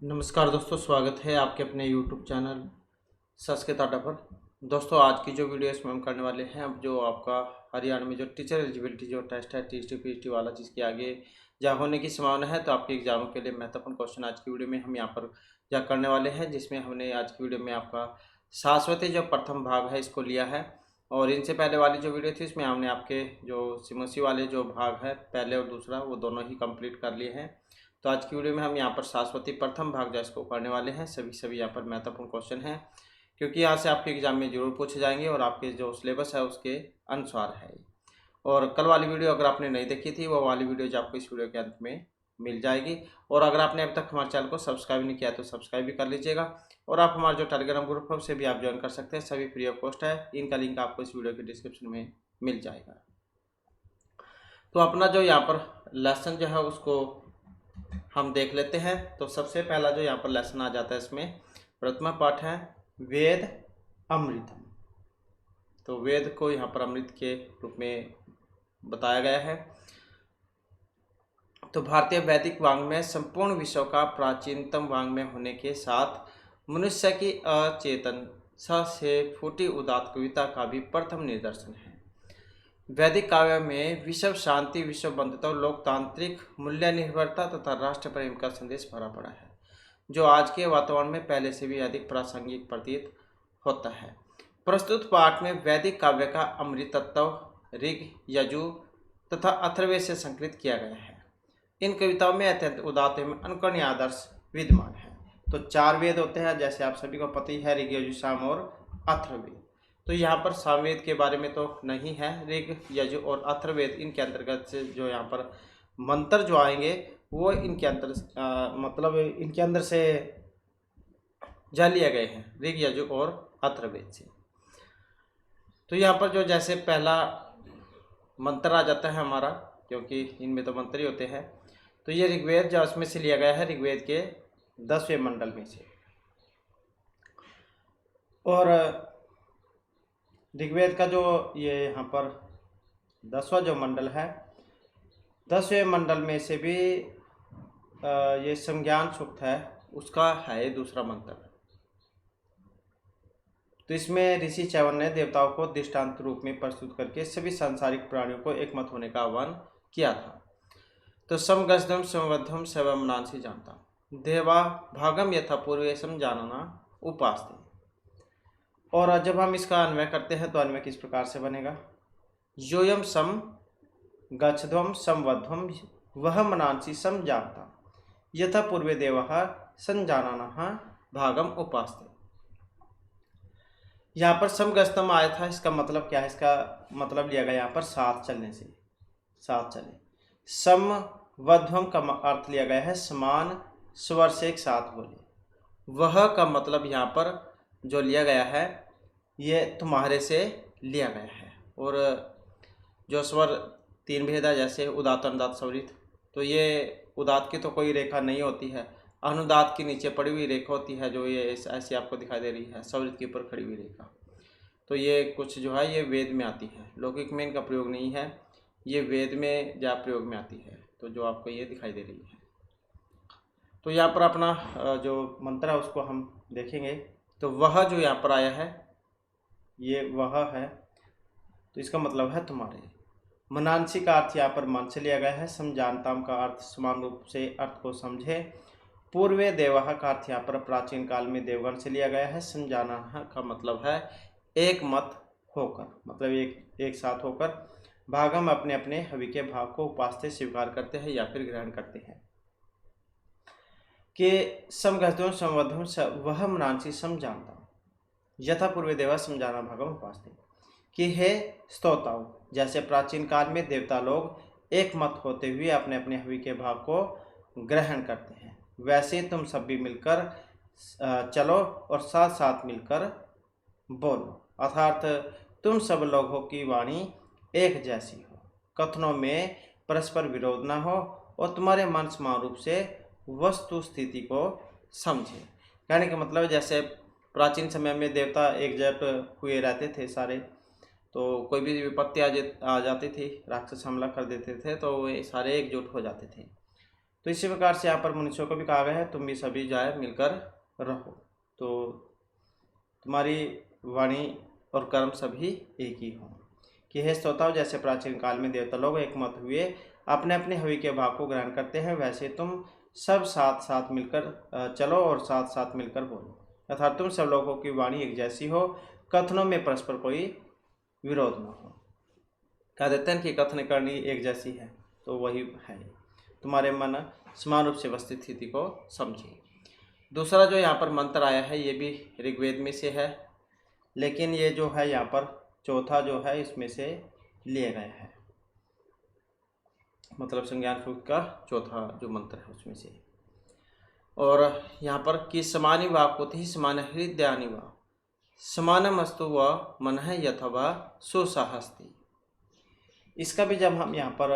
नमस्कार दोस्तों, स्वागत है आपके अपने YouTube चैनल संस्कृत अड्डा पर। दोस्तों, आज की जो वीडियो इसमें हम करने वाले हैं, अब जो आपका हरियाणा में जो टीचर एलिजिबिलिटी जो टेस्ट है टीएसटी पीएचडी वाला, जिसके आगे जा होने की संभावना है, तो आपके एग्जामों के लिए महत्वपूर्ण क्वेश्चन आज की वीडियो में हम यहाँ पर जा करने वाले हैं। जिसमें हमने आज की वीडियो में आपका शाश्वती जो प्रथम भाग है इसको लिया है, और इनसे पहले वाली जो वीडियो थी इसमें हमने आपके जो सिमसी वाले जो भाग है पहले और दूसरा, वो दोनों ही कंप्लीट कर लिए हैं। तो आज की वीडियो में हम यहाँ पर शाश्वती प्रथम भाग जो इसको पढ़ने वाले हैं। सभी यहाँ पर महत्वपूर्ण क्वेश्चन हैं, क्योंकि यहाँ से आपके एग्जाम में जरूर पूछे जाएंगे और आपके जो सिलेबस है उसके अनुसार है। और कल वाली वीडियो अगर आपने नहीं देखी थी, वो वाली वीडियो जो आपको इस वीडियो के अंत में मिल जाएगी। और अगर आपने अब तक हमारे चैनल को सब्सक्राइब नहीं किया तो सब्सक्राइब भी कर लीजिएगा। और आप हमारा जो टेलीग्राम ग्रुप है उससे भी आप ज्वाइन कर सकते हैं, सभी फ्री ऑफ कॉस्ट है। इनका लिंक आपको इस वीडियो के डिस्क्रिप्शन में मिल जाएगा। तो अपना जो यहाँ पर लेसन जो है उसको हम देख लेते हैं। तो सबसे पहला जो यहाँ पर लेसन आ जाता है, इसमें प्रथम पाठ है वेद अमृतम। तो वेद को यहाँ पर अमृत के रूप में बताया गया है। तो भारतीय वैदिक वाङ्मय संपूर्ण विश्व का प्राचीनतम वाङ्मय होने के साथ मनुष्य की अचेतन से फूटी उदात्त कविता का भी प्रथम निदर्शन है। वैदिक काव्य में विश्व शांति, विश्व बंधुता, लोकतांत्रिक मूल्य निर्भरता तथा राष्ट्र प्रेम का संदेश भरा पड़ा है, जो आज के वातावरण में पहले से भी अधिक प्रासंगिक प्रतीत होता है। प्रस्तुत पाठ में वैदिक काव्य का अमृतत्व ऋग, यजु तथा अथर्ववेद से संकलित किया गया है। इन कविताओं में अत्यंत उदात्त एवं अनुकरणीय आदर्श विद्यमान है। तो 4 वेद होते हैं, जैसे आप सभी को पता ही है, ऋग, यजु, साम और अथर्ववेद। तो यहाँ पर सामवेद के बारे में तो नहीं है। ऋग, यजु और अथर्ववेद, इनके अंतर्गत से जो यहाँ पर मंत्र जो आएंगे वो इनके मतलब इनके अंदर से जा लिए गए हैं, ऋग, यजु और अथर्ववेद से। तो यहाँ पर जो जैसे पहला मंत्र आ जाता है हमारा, क्योंकि इनमें तो मंत्र ही होते हैं। तो ये ऋग्वेद जो उसमें से लिया गया है, ऋग्वेद के 10वें मंडल में से। और ऋग्वेद का जो ये यहाँ पर 10वां जो मंडल है, 10वें मंडल में से भी ये संज्ञान सूक्त है, उसका है ये दूसरा मंत्र। तो इसमें ऋषि च्यवन ने देवताओं को दृष्टांत रूप में प्रस्तुत करके सभी सांसारिक प्राणियों को एकमत होने का आह्वान किया था। तो समगजदम समवद्धम सर्वमनांसी जानता देवा भागम यथा पूर्वेशम जानना उपास्ते। और जब हम इसका अन्वय करते हैं तो अन्वय किस प्रकार से बनेगा, योयम सम गच्छध्वम समवध्वम वह मनांसी सम जानता यथा पूर्वे देवः संजाननः भागम उपास्ते। यहाँ पर समगस्तम आया था, इसका मतलब क्या है? इसका मतलब लिया गया यहाँ पर साथ चलने से, साथ चले। समवध्वम का अर्थ लिया गया है समान स्वर से एक साथ बोले। वह का मतलब यहाँ पर जो लिया गया है ये तुम्हारे से लिया गया है। और जो स्वर 3 भेद है, जैसे उदात्त, अनुदात्त, स्वरित। तो ये उदात्त की तो कोई रेखा नहीं होती है, अनुदात्त की नीचे पड़ी हुई रेखा होती है, जो ये ऐसी आपको दिखाई दे रही है, स्वरित के ऊपर खड़ी हुई रेखा। तो ये कुछ जो है ये वेद में आती है, लौकिक में इनका प्रयोग नहीं है, ये वेद में या प्रयोग में आती है। तो जो आपको ये दिखाई दे रही है। तो यहाँ पर अपना जो मंत्र है उसको हम देखेंगे। तो वह जो यहाँ पर आया है ये वह है, तो इसका मतलब है तुम्हारे। मनांसी का अर्थ यहाँ पर मन से लिया गया है। समजानताम का अर्थ समान रूप से अर्थ को समझे। पूर्वे देवः का अर्थ यहाँ पर प्राचीन काल में देवगण से लिया गया है। समझाना का मतलब है एक मत होकर, मतलब एक साथ होकर। भागम अपने अपने हवि के भाग को उपास्ते स्वीकार करते हैं या फिर ग्रहण करते हैं। कि समगतों संवर्धन वह मनांसी समझानता यथा पूर्वे देवा समझाना भागम उपास्ते। कि हे स्तोताओं, जैसे प्राचीन काल में देवता लोग एक मत होते हुए अपने अपने हवि के भाग को ग्रहण करते हैं, वैसे तुम सब भी मिलकर चलो और साथ साथ मिलकर बोलो। अर्थात तुम सब लोगों की वाणी एक जैसी हो, कथनों में परस्पर विरोध न हो और तुम्हारे मन समान रूप से वस्तु स्थिति को समझे। कहने का मतलब जैसे प्राचीन समय में देवता एकजुट हुए रहते थे सारे, तो कोई भी विपत्ति आ जाती थी, राक्षस हमला कर देते थे, तो वे सारे एकजुट हो जाते थे। तो इसी प्रकार से यहाँ पर मनुष्यों को भी कहा गया है तुम भी सभी जाए मिलकर रहो। तो तुम्हारी वाणी और कर्म सभी एक ही हों। कि हे श्रोताओं, जैसे प्राचीन काल में देवता लोग एकमत हुए अपने अपने हवि के भाग को ग्रहण करते हैं, वैसे तुम सब साथ साथ मिलकर चलो और साथ साथ मिलकर बोलो, अर्थात तुम सब लोगों की वाणी एक जैसी हो, कथनों में परस्पर कोई विरोध न हो। कह देते हैं कि कथन करनी एक जैसी है, तो वही है। तुम्हारे मन समान रूप से व्यवस्थित स्थिति को समझिए। दूसरा जो यहाँ पर मंत्र आया है ये भी ऋग्वेद में से है, लेकिन ये जो है यहाँ पर चौथा जो है इसमें से लिए गए हैं, मतलब संज्ञान सूक्त का चौथा जो मंत्र है उसमें से। और यहाँ पर कि समानी वा कुति समान हृदयानि वा समानमस्तु व मन है यथवा सुसाहस्ति। इसका भी जब हम यहाँ पर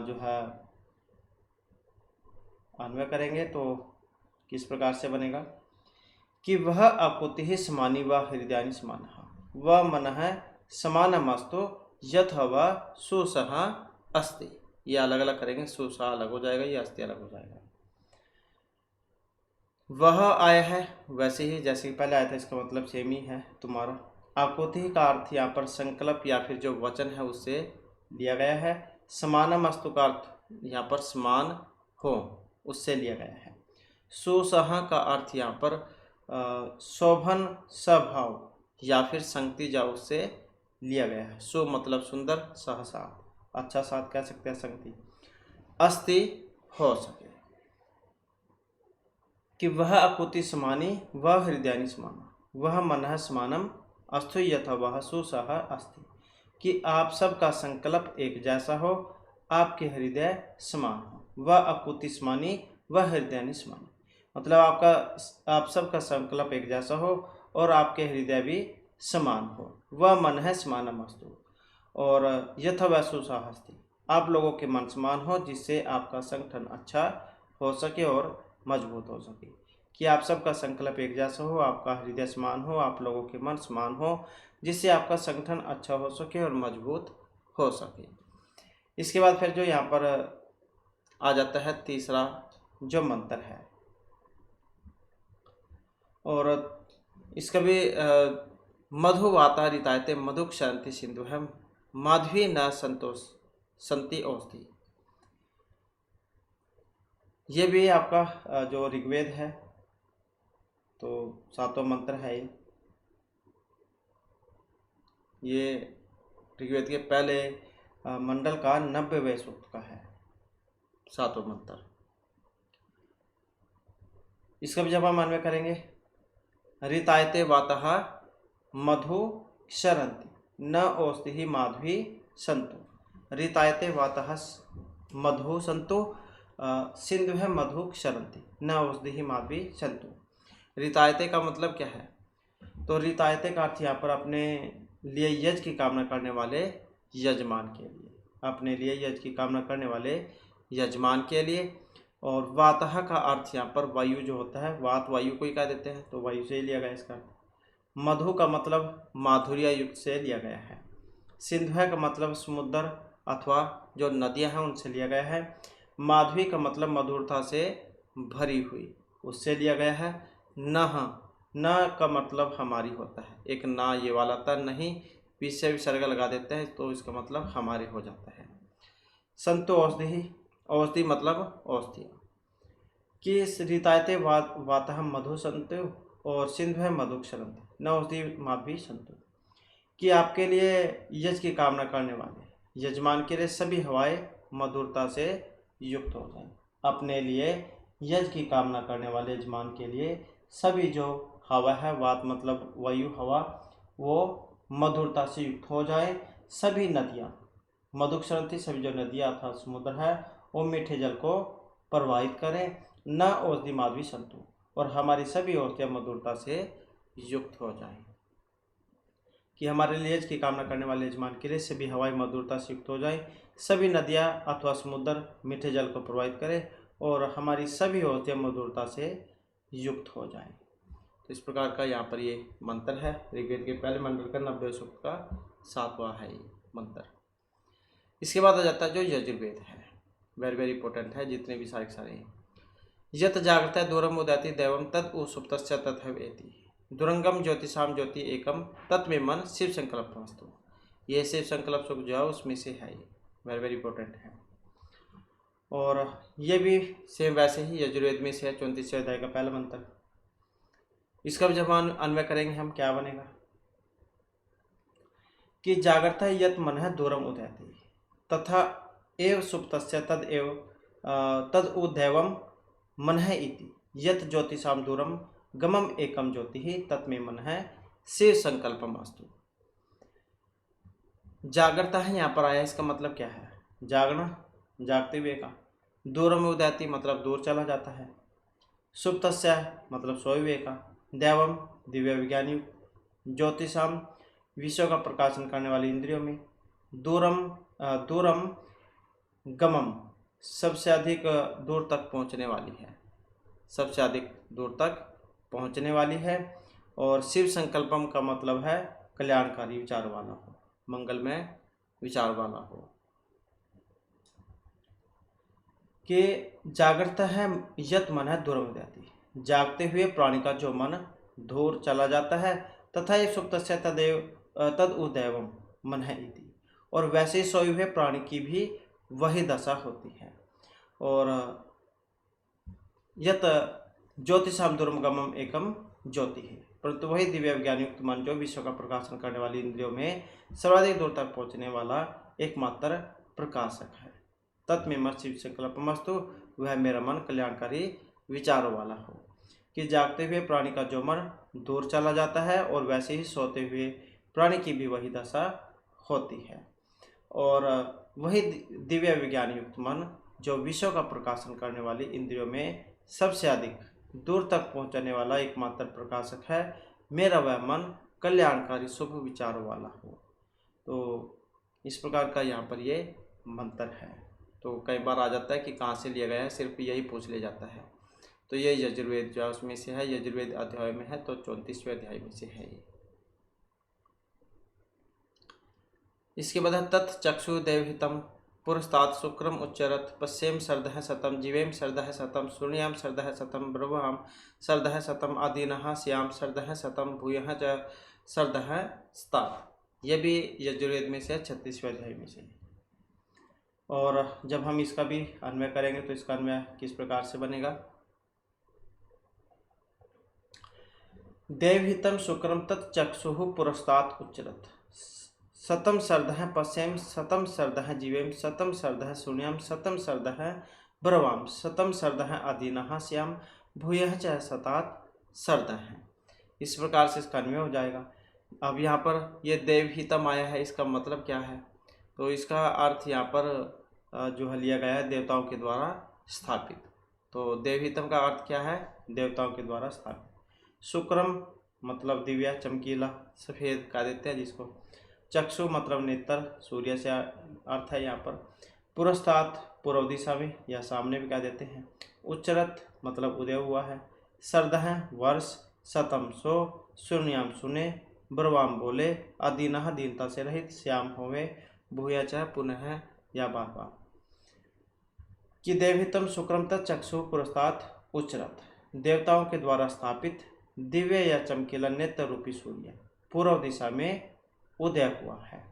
जो है अन्वय करेंगे तो किस प्रकार से बनेगा कि वह अकुति समानी व हृदयानि समान व मन है समानमस्तु यथवा सुसह अस्ति। ये अलग अलग करेंगे, सुसह अलग हो जाएगा, ये अस्ति अलग हो जाएगा। वह आया है वैसे ही जैसे पहले आया था, इसका मतलब सेम ही है तुम्हारा। आकुति का अर्थ यहाँ पर संकल्प या फिर जो वचन है उससे लिया गया है। समानमस्तु का अर्थ यहाँ पर समान हो उससे लिया गया है। सुसह का अर्थ यहाँ पर शोभन स्वभाव या फिर संगति जा उससे लिया गया है। सु मतलब सुंदर, सह साथ, अच्छा साथ कह सकते हैं, संगति। अस्ति हो सके कि वह अकुति समानी वह हृदयानि समाना वह मनः समानम अस्तु यथा वह सुसह अस्ति। कि आप सबका संकल्प एक जैसा हो, आपके हृदय समान हो। वह अकुति समानी वह हृदयानि समाना, मतलब आप सबका संकल्प एक जैसा हो और आपके हृदय भी समान हो। वह मन है समानम अस्तु और यथा वह सुसह अस्ति, आप लोगों के मन समान हो जिससे आपका संगठन अच्छा हो सके और मजबूत हो सके। कि आप सबका संकल्प एक जैसा हो, आपका हृदय समान हो, आप लोगों के मन समान हो जिससे आपका संगठन अच्छा हो सके और मजबूत हो सके। इसके बाद फिर जो यहाँ पर आ जाता है तीसरा जो मंत्र है, और इसका भी मधु वाता रितायते मधु क्षरंति सिंधु है माधवी न संतोष संति औषधि। ये भी आपका जो ऋग्वेद है तो सातों मंत्र है। ये ऋग्वेद के पहले मंडल का 90वें सूक्त का है, सातों मंत्र। इसका भी जब हम अन्वय करेंगे, रितायते वातः मधु क्षरन्ति न औषधि माधवी संतु। रितायते वातः मधु संतु सिंधु है मधु क्षरन्ति न औषधि माधवी संतु। रितायते का मतलब क्या है? तो रितायते का अर्थ यहाँ पर अपने लिए यज की कामना करने वाले यजमान के लिए, अपने लिए यज की कामना करने वाले यजमान के लिए। और वातः का अर्थ यहाँ पर वायु जो होता है, वात वायु को ही कह देते हैं, तो वायु से ही लिया गया इसका। मधु का मतलब माधुर्य युक्त से लिया गया है। सिंधु का मतलब समुद्र अथवा जो नदियां हैं उनसे लिया गया है। माधवी का मतलब मधुरता से भरी हुई, उससे लिया गया है। न का मतलब हमारी होता है, एक ना ये वाला था नहीं, पीछे विसर्ग लगा देते हैं तो इसका मतलब हमारे हो जाता है। संतो औषधि, औषधि मतलब औषधि। कि रितायते वातः मधु संतो और सिंधु है मधु क्षरन्ति न औषधि माधवी संतो। कि आपके लिए यज की कामना करने वाले यजमान के लिए सभी हवाएं मधुरता से युक्त हो जाएं। अपने लिए यज की कामना करने वाले यजमान के लिए सभी जो हवा है, वात मतलब वायु हवा, वो मधुरता से युक्त हो जाए। सभी नदियाँ मधु क्षरन्ति, सभी जो नदियाँ अर्थात समुद्र है वो मीठे जल को प्रवाहित करें। न औषधि माधवी संतु, और हमारी सभी औषधियाँ मधुरता से युक्त हो जाएं। कि हमारे लिए की कामना करने वाले यजमान के लिए सभी हवाएं मधुरता से युक्त हो जाएं, सभी नदियाँ अथवा समुद्र मीठे जल को प्रवाहित करें और हमारी सभी औषधियाँ मधुरता से युक्त हो जाएं। तो इस प्रकार का यहाँ पर ये मंत्र है। ऋग्वेद के पहले मंडल का 90वें सूक्त का 7वां है ये मंत्र। इसके बाद आ जाता है जो यजुर्वेद है। वेरी वेरी इंपॉर्टेंट है, जितने भी सारे हैं। यत जागृता दूरम उदयति दैवम तद सुप्तस्य तथैवेति, दुरंगम ज्योतिषाम ज्योति एकम तत्व मन शिव संकल्प वस्तु। ये शिव संकल्प सुख जो है उसमें से है, ये वेरी वेरी इंपॉर्टेंट है। और ये भी सेम वैसे ही यजुर्वेद में से है, 34वें अध्याय का पहला मंत्र। इसका भी जब हम अन्वय करेंगे हम, क्या बनेगा कि जागृता यत मन है दूरम उदयति तथा एव सुप्तस्य तद एव तद उदैवम मन है इति, यत ज्योतिषाम दूरम गमम एकम ज्योति ही तत्मे मन है शिव संकल्पम अस्तु। जागृता है यहाँ पर आया, इसका मतलब क्या है, जागना, जागते हुए का। दूरम उदयति मतलब दूर चला जाता है। सुप्तस्य मतलब सोए हुए का। दैवम दिव्य विज्ञानी। ज्योतिषाम विश्व का प्रकाशन करने वाली इंद्रियों में। दूरम गमम सबसे अधिक दूर तक पहुँचने वाली है, सबसे अधिक दूर तक पहुँचने वाली है। और शिव संकल्पम का मतलब है कल्याणकारी विचार वाला हो, मंगलमय विचार वाला हो। कि जागृत है यत मन है दूर उदयति, जागते हुए प्राणी का जो मन दूर चला जाता है। तथा ये सुप्तस्य तदेव तद उदैवम मन है इति, और वैसे सोए हुए प्राणी की भी वही दशा होती है। और यत ज्योतिषाम दूरम गमम एकम ज्योति है, परंतु वही दिव्य विज्ञान युक्त मन जो विश्व का प्रकाशन करने वाली इंद्रियों में सर्वाधिक दूर तक पहुँचने वाला एकमात्र प्रकाशक है। तत्मेव शिव संकल्पमस्तु, वह मेरा मन कल्याणकारी विचारों वाला हो। कि जागते हुए प्राणी का जो मन दूर चला जाता है, और वैसे ही सोते हुए प्राणी की भी वही दशा होती है। और वही दिव्य विज्ञान युक्त मन जो विश्व का प्रकाशन करने वाली इंद्रियों में सबसे अधिक दूर तक पहुंचने वाला एकमात्र प्रकाशक है, मेरा वह मन कल्याणकारी शुभ विचारों वाला हो। तो इस प्रकार का यहाँ पर ये मंत्र है। तो कई बार आ जाता है कि कहाँ से लिया गया है, सिर्फ यही पूछ लिया जाता है। तो ये यजुर्वेद जो है उसमें से है, यजुर्वेद अध्याय में है, तो 34वें अध्याय में से है ये। इसके बाद है तत् चक्षु देवहितम पुरस्तात् शुक्रम उच्चरत पश्येम सर्दः शतम जीवेम सर्दः शतम शून्याम सर्दः शतम ब्रह्माम सर्दः शतम आदिनः श्याम सर्दः शतम भूयः च सर्दः स्तात्। ये भी यजुर्वेद में से 36वें अध्याय में से। और जब हम इसका भी अन्वय करेंगे तो इसका अन्वय किस प्रकार से बनेगा। देवहितम शुक्रम तत्चक्षुः पुरस्तात् उच्चरत शतम सर्दः पश्येम शतम सर्दः जीवेम शतम सर्दः शून्यम शतम सर्दः ब्रवाम शतम सर्दः आदिनः श्याम भूयः च शतात् सर्दः। इस प्रकार से इसका अन्वय हो जाएगा। अब यहाँ पर ये देवहितम आया है, इसका मतलब क्या है, तो इसका अर्थ यहाँ पर जो है लिया गया है देवताओं के द्वारा स्थापित। तो देवहितम का अर्थ क्या है, देवताओं के द्वारा स्थापित। शुक्रम मतलब दिव्या चमकीला सफ़ेद कह देते हैं जिसको। चक्षु मतलब नेत्र, सूर्य से अर्थ है यहाँ पर। पुरस्तात् पूर्व दिशा में या सामने भी कह देते हैं। उच्चरत मतलब उदय हुआ है। सर्दः वर्ष, शतम 100, शून्याम सुने, ब्रवाम बोले, अदीनः दीनता से रहित, श्याम होवे, भूया चाहे पुनः या बार बार। कि देवहितम शुक्रम तत् चक्षु पुरस्तात् उच्चरत, देवताओं के द्वारा स्थापित दिव्य या चमकीला नेत्र रूपी सूर्य पूर्व दिशा में उदय हुआ है।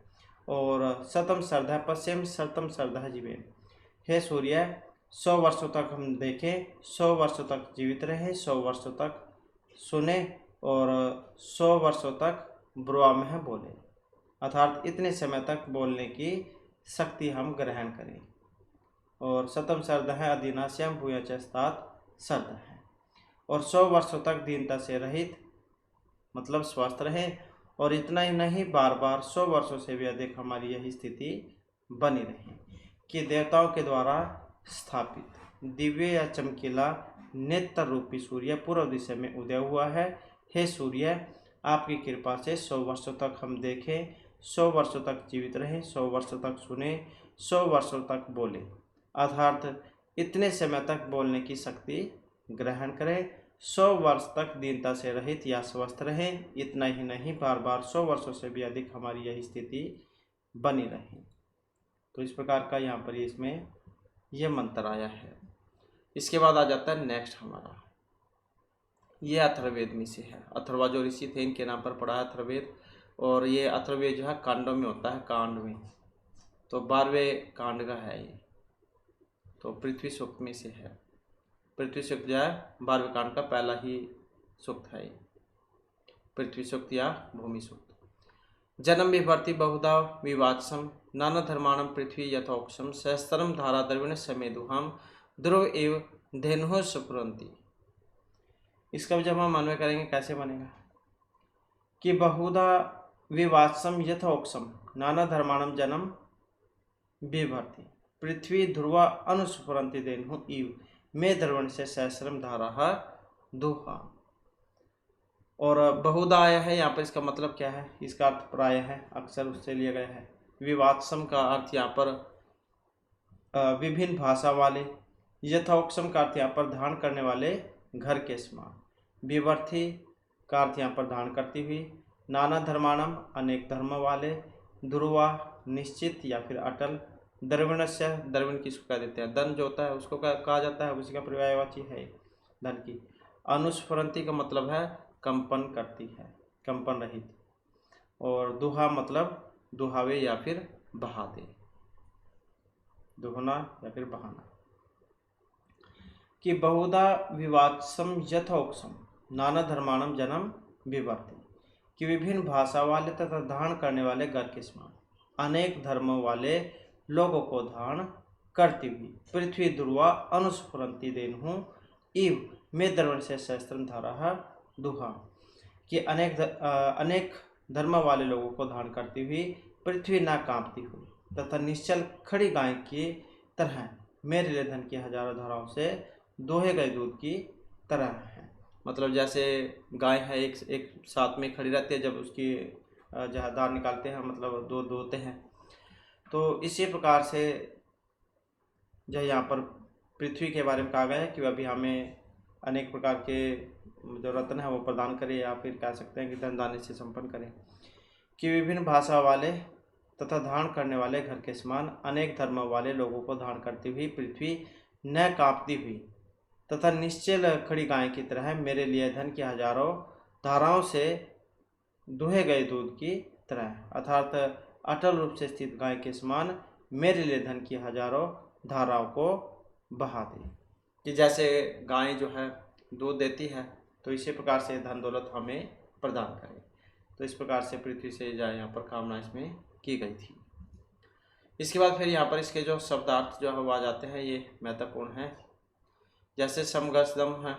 और शतम सर्दः पश्चिम शतम सर्दः जीवेम, हे सूर्य 100 वर्षों तक हम देखें, 100 वर्षों तक जीवित रहे, 100 वर्षों तक सुने, और 100 वर्षों तक ब्रह्म बोले, अर्थात इतने समय तक बोलने की शक्ति हम ग्रहण करें। और शतम सर्दः अधीनाश्याम भूया च स्तात् सर्दः, और 100 वर्षों तक दीनता से रहित मतलब स्वस्थ रहे। और इतना ही नहीं, बार बार 100 वर्षों से भी अधिक हमारी यही स्थिति बनी रही। कि देवताओं के द्वारा स्थापित दिव्य या चमकीला नेत्र रूपी सूर्य पूर्व दिशा में उदय हुआ है। हे सूर्य, आपकी कृपा से 100 वर्षों तक हम देखें, 100 वर्षों तक जीवित रहें, 100 वर्षों तक सुने, 100 वर्षों तक बोले, अर्थात इतने समय तक बोलने की शक्ति ग्रहण करें। 100 वर्ष तक दीनता से रहित या स्वस्थ रहें। इतना ही नहीं, बार बार 100 वर्षों से भी अधिक हमारी यही स्थिति बनी रहे। तो इस प्रकार का यहाँ पर इसमें ये मंत्र आया है। इसके बाद आ जाता है नेक्स्ट हमारा, ये अथर्ववेद में से है। अथर्वा जो ऋषि थे इनके नाम पर पड़ा है अथर्ववेद, और ये अथर्ववेद जो है कांडों में होता है, कांड में, तो 12वें कांड का है ये, तो पृथ्वी सूक्त में से है। पृथ्वी सूक्त जो है 12वें कांड का पहला ही सूक्त है ये, पृथ्वी सूक्त या भूमि सूक्त। जन्म विभर्ति बहुधा विवाचसम नाना धर्माणम पृथ्वी यथोक्षम सहस्त्रम धारा द्रविण समेदुहम ध्रुव एव धेनु सुपुरंती। इसका जब हम अन्वय करेंगे कैसे बनेगा कि बहुधा विवाचसम यथोक्षम नाना धर्माणम जन्म विभर्ति पृथ्वी ध्रुवा अनुस्फुरंति धेनु इव मे द्रवण से सहस्रम धारा दुहा। और बहुधा आया है यहाँ पर, इसका मतलब क्या है, इसका अर्थ प्राय है, अक्सर उससे लिया गया है। विवाचसम का अर्थ यहाँ पर विभिन्न भाषा वाले, यथोक्षम का अर्थ यहाँ पर धारण करने वाले घर के समान, विवर्ती का अर्थ यहाँ पर धारण करती हुई, नाना धर्माणम अनेक धर्म वाले, ध्रुवा निश्चित या फिर अटल, द्रविणस्य द्रविण किसको कह देते हैं, धन जो होता है उसको कहा जाता है, उसी का पर्यायवाची है धन की। अनुस्फुरंती का मतलब है कंपन करती है, कंपन रहित, और दुहा मतलब दुहावे या फिर बहा दे, दुहना या फिर बहाना। कि बहुधा विवाचसम यथोक्षम नाना धर्माणम जन्म विवर्ति, कि विभिन्न भाषा वाले तथा धारण करने वाले घर के समान अनेक धर्मों वाले लोगों को धारण करती हुई पृथ्वी ध्रुवा अनुस्फुरंती धेनु इव में द्रवण से सहस्त्रम धारा दुहा, कि अनेक धर्म वाले लोगों को धारण करती हुई पृथ्वी न कांपती हुई तथा निश्चल खड़ी गाय की तरह मेरे लिए धन की हजारों धाराओं से दोहे गए दूध की तरह है। मतलब जैसे गाय है एक साथ में खड़ी रहती है, जब उसकी जहाँ धार निकालते हैं मतलब दूध दोहते हैं, तो इसी प्रकार से जो यहाँ पर पृथ्वी के बारे में कहा गया है कि अभी हमें अनेक प्रकार के जो रत्न है वो प्रदान करे, या फिर कह सकते हैं कि धन दाने से संपन्न करें। कि विभिन्न भाषा वाले तथा धारण करने वाले घर के समान अनेक धर्म वाले लोगों को धारण करती हुई पृथ्वी न कांपती हुई तथा निश्चल खड़ी गाय की तरह मेरे लिए धन की हजारों धाराओं से दुहे गए दूध की तरह, अर्थात अटल रूप से स्थित गाय के समान मेरे लिए धन की हजारों धाराओं को बहा दे। कि जैसे गाय जो है दूध देती है, तो इसी प्रकार से धन दौलत हमें प्रदान करे। तो इस प्रकार से पृथ्वी से जाए यहाँ पर कामना इसमें की गई थी। इसके बाद फिर यहाँ पर इसके जो शब्दार्थ जो है वो आ जाते हैं, ये महत्वपूर्ण है। जैसे समगसदम है,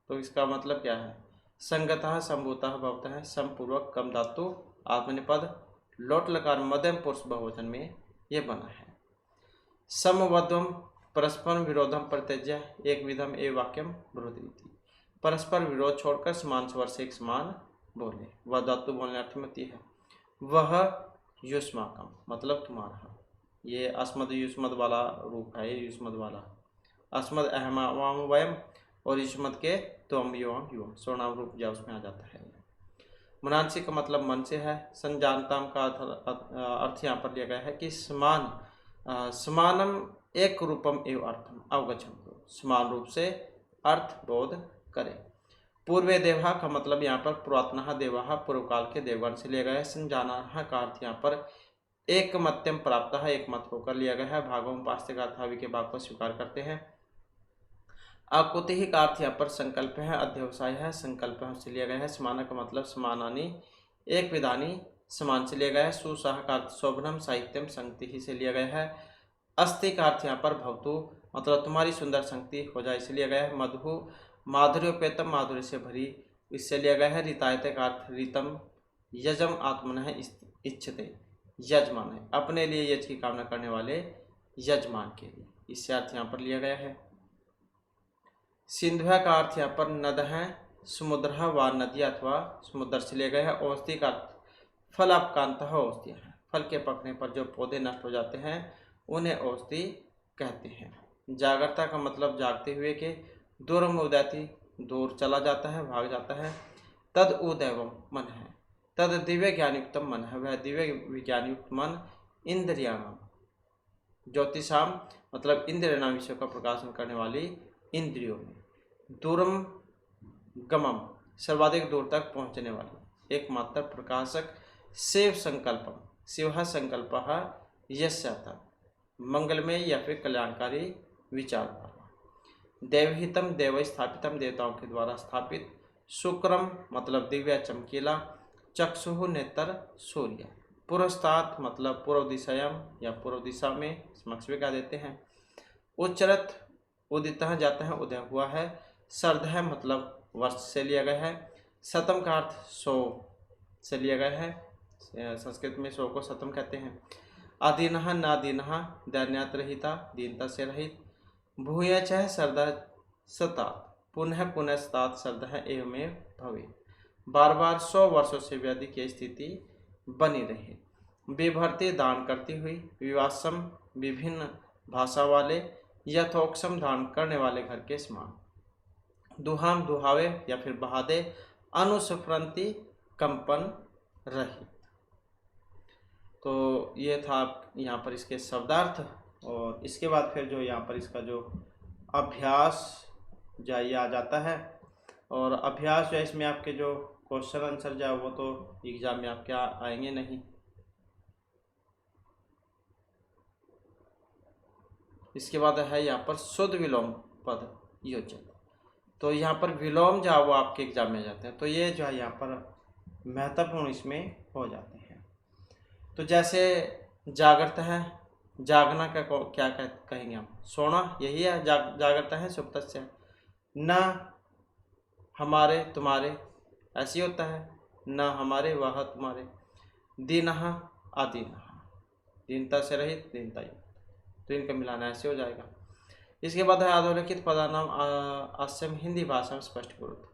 तो इसका मतलब क्या है, संगतः संभूतः भवतः समपूर्वक कम धातु आत्मनिपद लोट लकार मध्यम पुरुष बहुवचन में ये बना है। समवद्वम परस्पर विरोधम परित्यज्य एक विधम एवं वाक्यम ब्रूहीति, परस्पर विरोध छोड़कर समान स्वर से एक समान बोले। वह धातु बोलने अर्थ में है, वह युष्माकम मतलब तुम्हारा, ये अस्मद युष्मद वाला रूप है, ये युष्मद वाला अस्मद अहम वयम और युष्मद के त्वम युवम युवम स्वर्णाम रूप जा उसमें आ जाता है। मनांसी का मतलब मन से है। संजानताम का अर्थ यहाँ पर लिया गया है कि समानम एक रूपम एवं अर्थम अवगछम, समान रूप से अर्थ बोध करे। पूर्वे देवा का मतलब यहाँ पर पुरातनः देवा पूर्व काल के देवगण से लिया गया है। संजाना का अर्थ यहाँ पर एक मत्यम प्राप्त है, एक मत होकर लिया गया है। भागों पास्ते का अर्थ हवि के भाग को स्वीकार करते हैं। आकुति का अर्थ यहाँ पर संकल्प है, अध्यवसाय है, संकल्प से लिया गया है। समान का मतलब समानानी एक विधानी समान से लिया गया है। सुसाह का अर्थ शोभनम साहित्यम संगति ही से लिया गया है। अस्ति का अर्थ यहाँ पर भवतु मतलब तुम्हारी सुंदर संगति हो जाए, इसे लिया गया है। मधु माधुर्योपेतम माधुर्य से भरी, इससे लिया गया है। रितायते का अर्थ रीतम यजम आत्मन है इच्छते यजमान है, अपने लिए यज की कामना करने वाले यजमान के लिए, इससे अर्थ यहाँ पर लिया गया है। सिंधु का अर्थ यहाँ पर नद है, समुद्र व नदी अथवा समुद्र से लिया गया है। औषधि का अर्थ फल अपकांत औषधियाँ हैं, फल के पकने पर जो पौधे नष्ट हो जाते हैं उन्हें औषधि कहते हैं। जागरता का मतलब जागते हुए के, दूरम उदयति दूर चला जाता है, भाग जाता है। तद उदैवम मन है, तद दिव्य ज्ञानयुक्तम मन है, वह दिव्य विज्ञानयुक्त मन। इंद्रियाणाम ज्योतिषाम मतलब इंद्रिय नाम विषयों का प्रकाशन करने वाली इंद्रियों में। दूरम गमम सर्वाधिक दूर तक पहुँचने वाली। एकमात्र प्रकाशक शिव संकल्पम शिव संकल्पः यस्याथा मंगलमय या फिर कल्याणकारी विचार वाला। देवहितम देव स्थापितम देवताओं के द्वारा स्थापित। शुक्रम मतलब दिव्य चमकीला। चक्षुः नेत्र सूर्य। पुरस्तात् मतलब पूर्व दिशायाम या पूर्व दिशा में समक्ष भी कह देते हैं। उच्चरत उदितः जाता है उदय हुआ है। सर्ध मतलब वर्ष से लिया गया है। शतम का अर्थ 100 से लिया गया है। संस्कृत में 100 को शतम कहते हैं। अधीनः नादीनः दैन्यात् रहिता दीनता से रहित। भूय च सर्दा सतात पुनः पुनः सतात सर्दा एवमेव भवे। बार बार 100 वर्षों से भी अधिक की स्थिति बनी रहे। विभर्ती दान करती हुई। विवासम विभिन्न भाषा वाले। यथोक्षम दान करने वाले घर के समान। दुहाम दुहावे या फिर बहादे। अनुस्फुरंती कंपन रहित। तो ये था यहाँ पर इसके शब्दार्थ। और इसके बाद फिर जो यहाँ पर इसका जो अभ्यास जो ये आ जाता है। और अभ्यास जो है इसमें आपके जो क्वेश्चन आंसर जो है वो तो एग्जाम में आपके आएंगे नहीं। इसके बाद है यहाँ पर शुद्ध विलोम पद योजन। तो यहाँ पर विलोम जो है वो आपके एग्जाम में जाते हैं। तो ये जो है यहाँ पर महत्वपूर्ण इसमें हो जाते हैं। तो जैसे जागृत है, जागना का क्या कहेंगे हम? सोना, यही है। जागृत है सुप्तस्य। न हमारे तुम्हारे ऐसी होता है। न हमारे वह तुम्हारे। दीनः अदीनः दीनता से रहित दीनता युक्त। तो इनका मिलाना ऐसे हो जाएगा। इसके बाद है अधोरेखित पदानाम आस्यम हिंदी भाषा में स्पष्ट पूर्वक।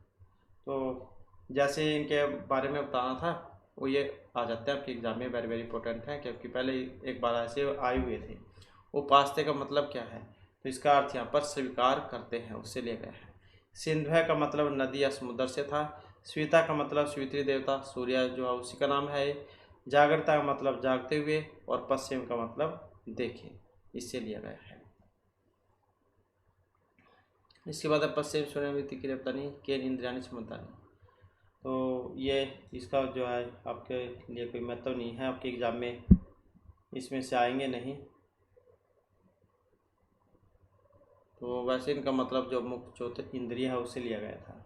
तो जैसे इनके बारे में बताना था वो ये आ जाते हैं आपके एग्जाम में। वेरी वेरी इंपॉर्टेंट है क्योंकि पहले एक बार ऐसे आए हुए थे। उपासते का मतलब क्या है? तो इसका अर्थ यहाँ पर स्वीकार करते हैं, उससे लिया गया है। सिंधु का मतलब नदी या समुद्र से था। स्वीता का मतलब स्वीत्री देवता सूर्य जो है उसी का नाम है। जागृता का मतलब जागते हुए। और पश्चिम का मतलब देखे, इससे लिया गया है। इसके बाद पश्चिम सूर्यवृत्ति की रप्तानी के इंद्रियानी क्षमतानी। तो ये इसका जो है आपके लिए कोई महत्व नहीं है, आपके एग्जाम में इसमें से आएंगे नहीं। तो वैसे इनका मतलब जो मुख्य चौथे इंद्रिय है उससे लिया गया था।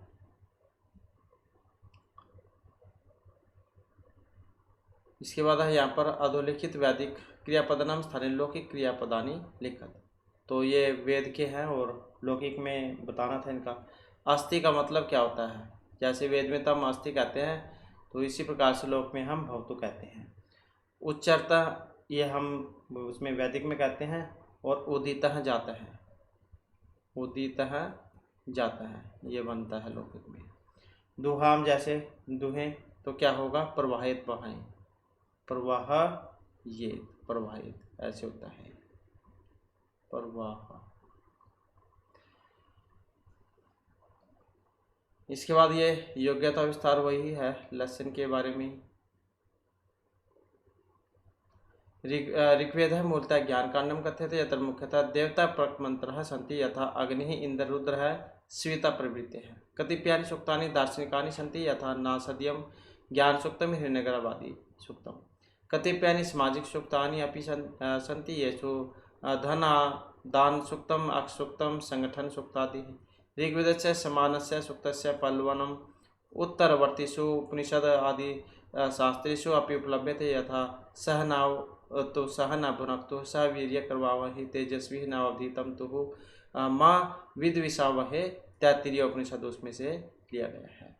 इसके बाद है यहाँ पर अधोलिखित वैदिक क्रियापदनाम स्थानीय लौकिक क्रियापदानी लिखत। तो ये वेद के हैं और लौकिक में बताना था इनका। अस्थि का मतलब क्या होता है? जैसे वेद में तो हम अस्थि कहते हैं, तो इसी प्रकार से लोक में हम भवतु कहते हैं। उच्चरता ये हम उसमें वैदिक में कहते हैं। और उदितः जाता है, उदितः जाता है, ये बनता है लौकिक में। दुहाम जैसे दुहें, तो क्या होगा? प्रवाहित बहाएं, प्रवाह ये प्रवाहित ऐसे होता है, प्रवाह। इसके बाद ये योग्यता विस्तार वही है लक्षण के बारे में। ऋग्वेद है मूलतः ज्ञान कांडम कथ्यते यत्र मुख्यतः देवता प्रकमंत्रः सन्ति यथा अग्नि इंद्र रुद्र है स्वीता प्रवृत्ति है। कतिपयानि सूक्तानि दार्शनिकानि सन्ति यथा नासदियम ज्ञान सूक्तम हिरण्यगर्भादि सूक्तम। कतिपयानि सामाजिक सूक्तानि अपि सन्ति येषु धन दान सूक्तम अक्षसूक्तम संगठन सूक्तादि। ऋग्वेदस्य समानस्य सूक्तस्य पल्लवनम उत्तरवर्तीषु उपनिषद आदि शास्त्रेषु अपि उपलभ्यते। यथा सह नाव तो सह न भुनक्तु सह वीर्य करवावहि तेजस्वी नवधीतम तुहु माँ विद्विषावहे तैत्तिरीय उपनिषद उसमें से लिया गया है।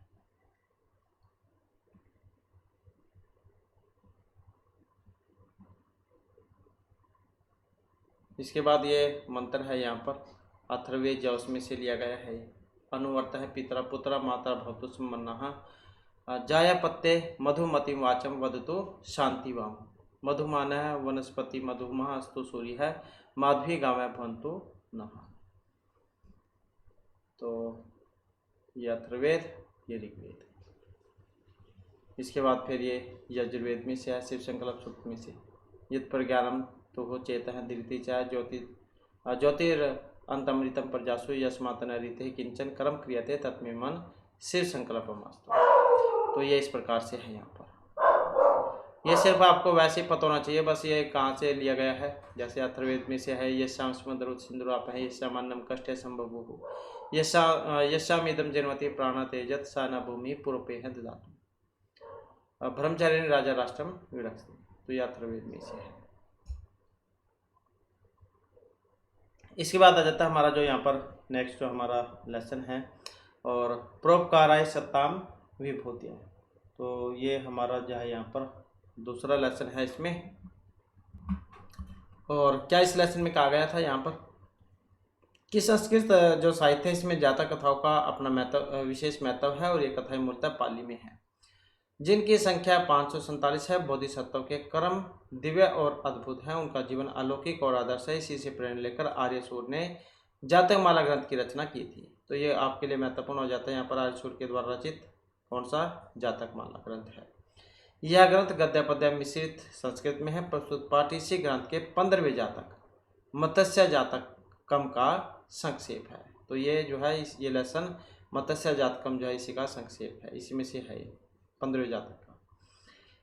इसके बाद ये मंत्र है यहाँ पर अथर्वेद जो उसमें से लिया गया है। अनुवर्त है पितरा पुत्र माता भवतु सुमन्नः जाया पत्ते मधुमति वाचम वदतु शांतिवाम। मधुमान है वनस्पति मधुमः अस्तु सूर्य है माधवी गावै भवन्तु नः। तो ये अथर्वेद ये ऋग्वेद। इसके बाद फिर ये यजुर्वेद में से है शिव संकल्प सूक्त में से। यत् प्रज्ञानम तो हो चेत है धृति चाहे ज्योति ज्योतिर अंतमृतम प्रजासु यस्मात् न रीते किंचन कर्म क्रियते तत्मे मन शिव संकल्पमस्तु। तो ये इस प्रकार से है यहाँ पर। ये सिर्फ आपको वैसे ही पता होना चाहिए, बस ये कहाँ से लिया गया है। जैसे अथर्ववेद में से है, ये श्याम समुद्र सिंधुराप है, ये श्यामान्नम कष्ट संभव यशाम इदम जन्मति प्राण तेजत सा न भूमि पूर्वे है ददातु ब्रह्मचारी राजा राष्ट्रम विरक्ति। तो ये अथर्ववेद में से है। इसके बाद आ जाता है हमारा जो यहाँ पर नेक्स्ट जो हमारा लेसन है, और परोपकाराय सत्ताम विभूतियाँ। तो ये हमारा जो है यहाँ पर दूसरा लेसन है इसमें। और क्या इस लेसन में कहा गया था यहाँ पर कि संस्कृत जो साहित्य है इसमें जातक कथाओं का अपना महत्व, विशेष महत्व है, और ये कथाएं मूलतः पाली में है, जिनकी संख्या 547 है। बोधिसत्व के कर्म दिव्य और अद्भुत हैं, उनका जीवन अलौकिक और आदर्श है। इसी से प्रेरणा लेकर आर्यसूर ने जातक माला ग्रंथ की रचना की थी। तो ये आपके लिए महत्वपूर्ण हो जाता है। यहाँ पर आर्यसूर के द्वारा रचित कौन सा जातक माला ग्रंथ है। यह ग्रंथ गद्य पद्य मिश्रित संस्कृत में है। प्रस्तुत पाठ इसी ग्रंथ के 15वें जातक मत्स्य जातकम का संक्षेप है। तो ये जो है ये लेसन मत्स्य जातकम जो है इसी का संक्षेप है, इसी में से है 15वें जातक का।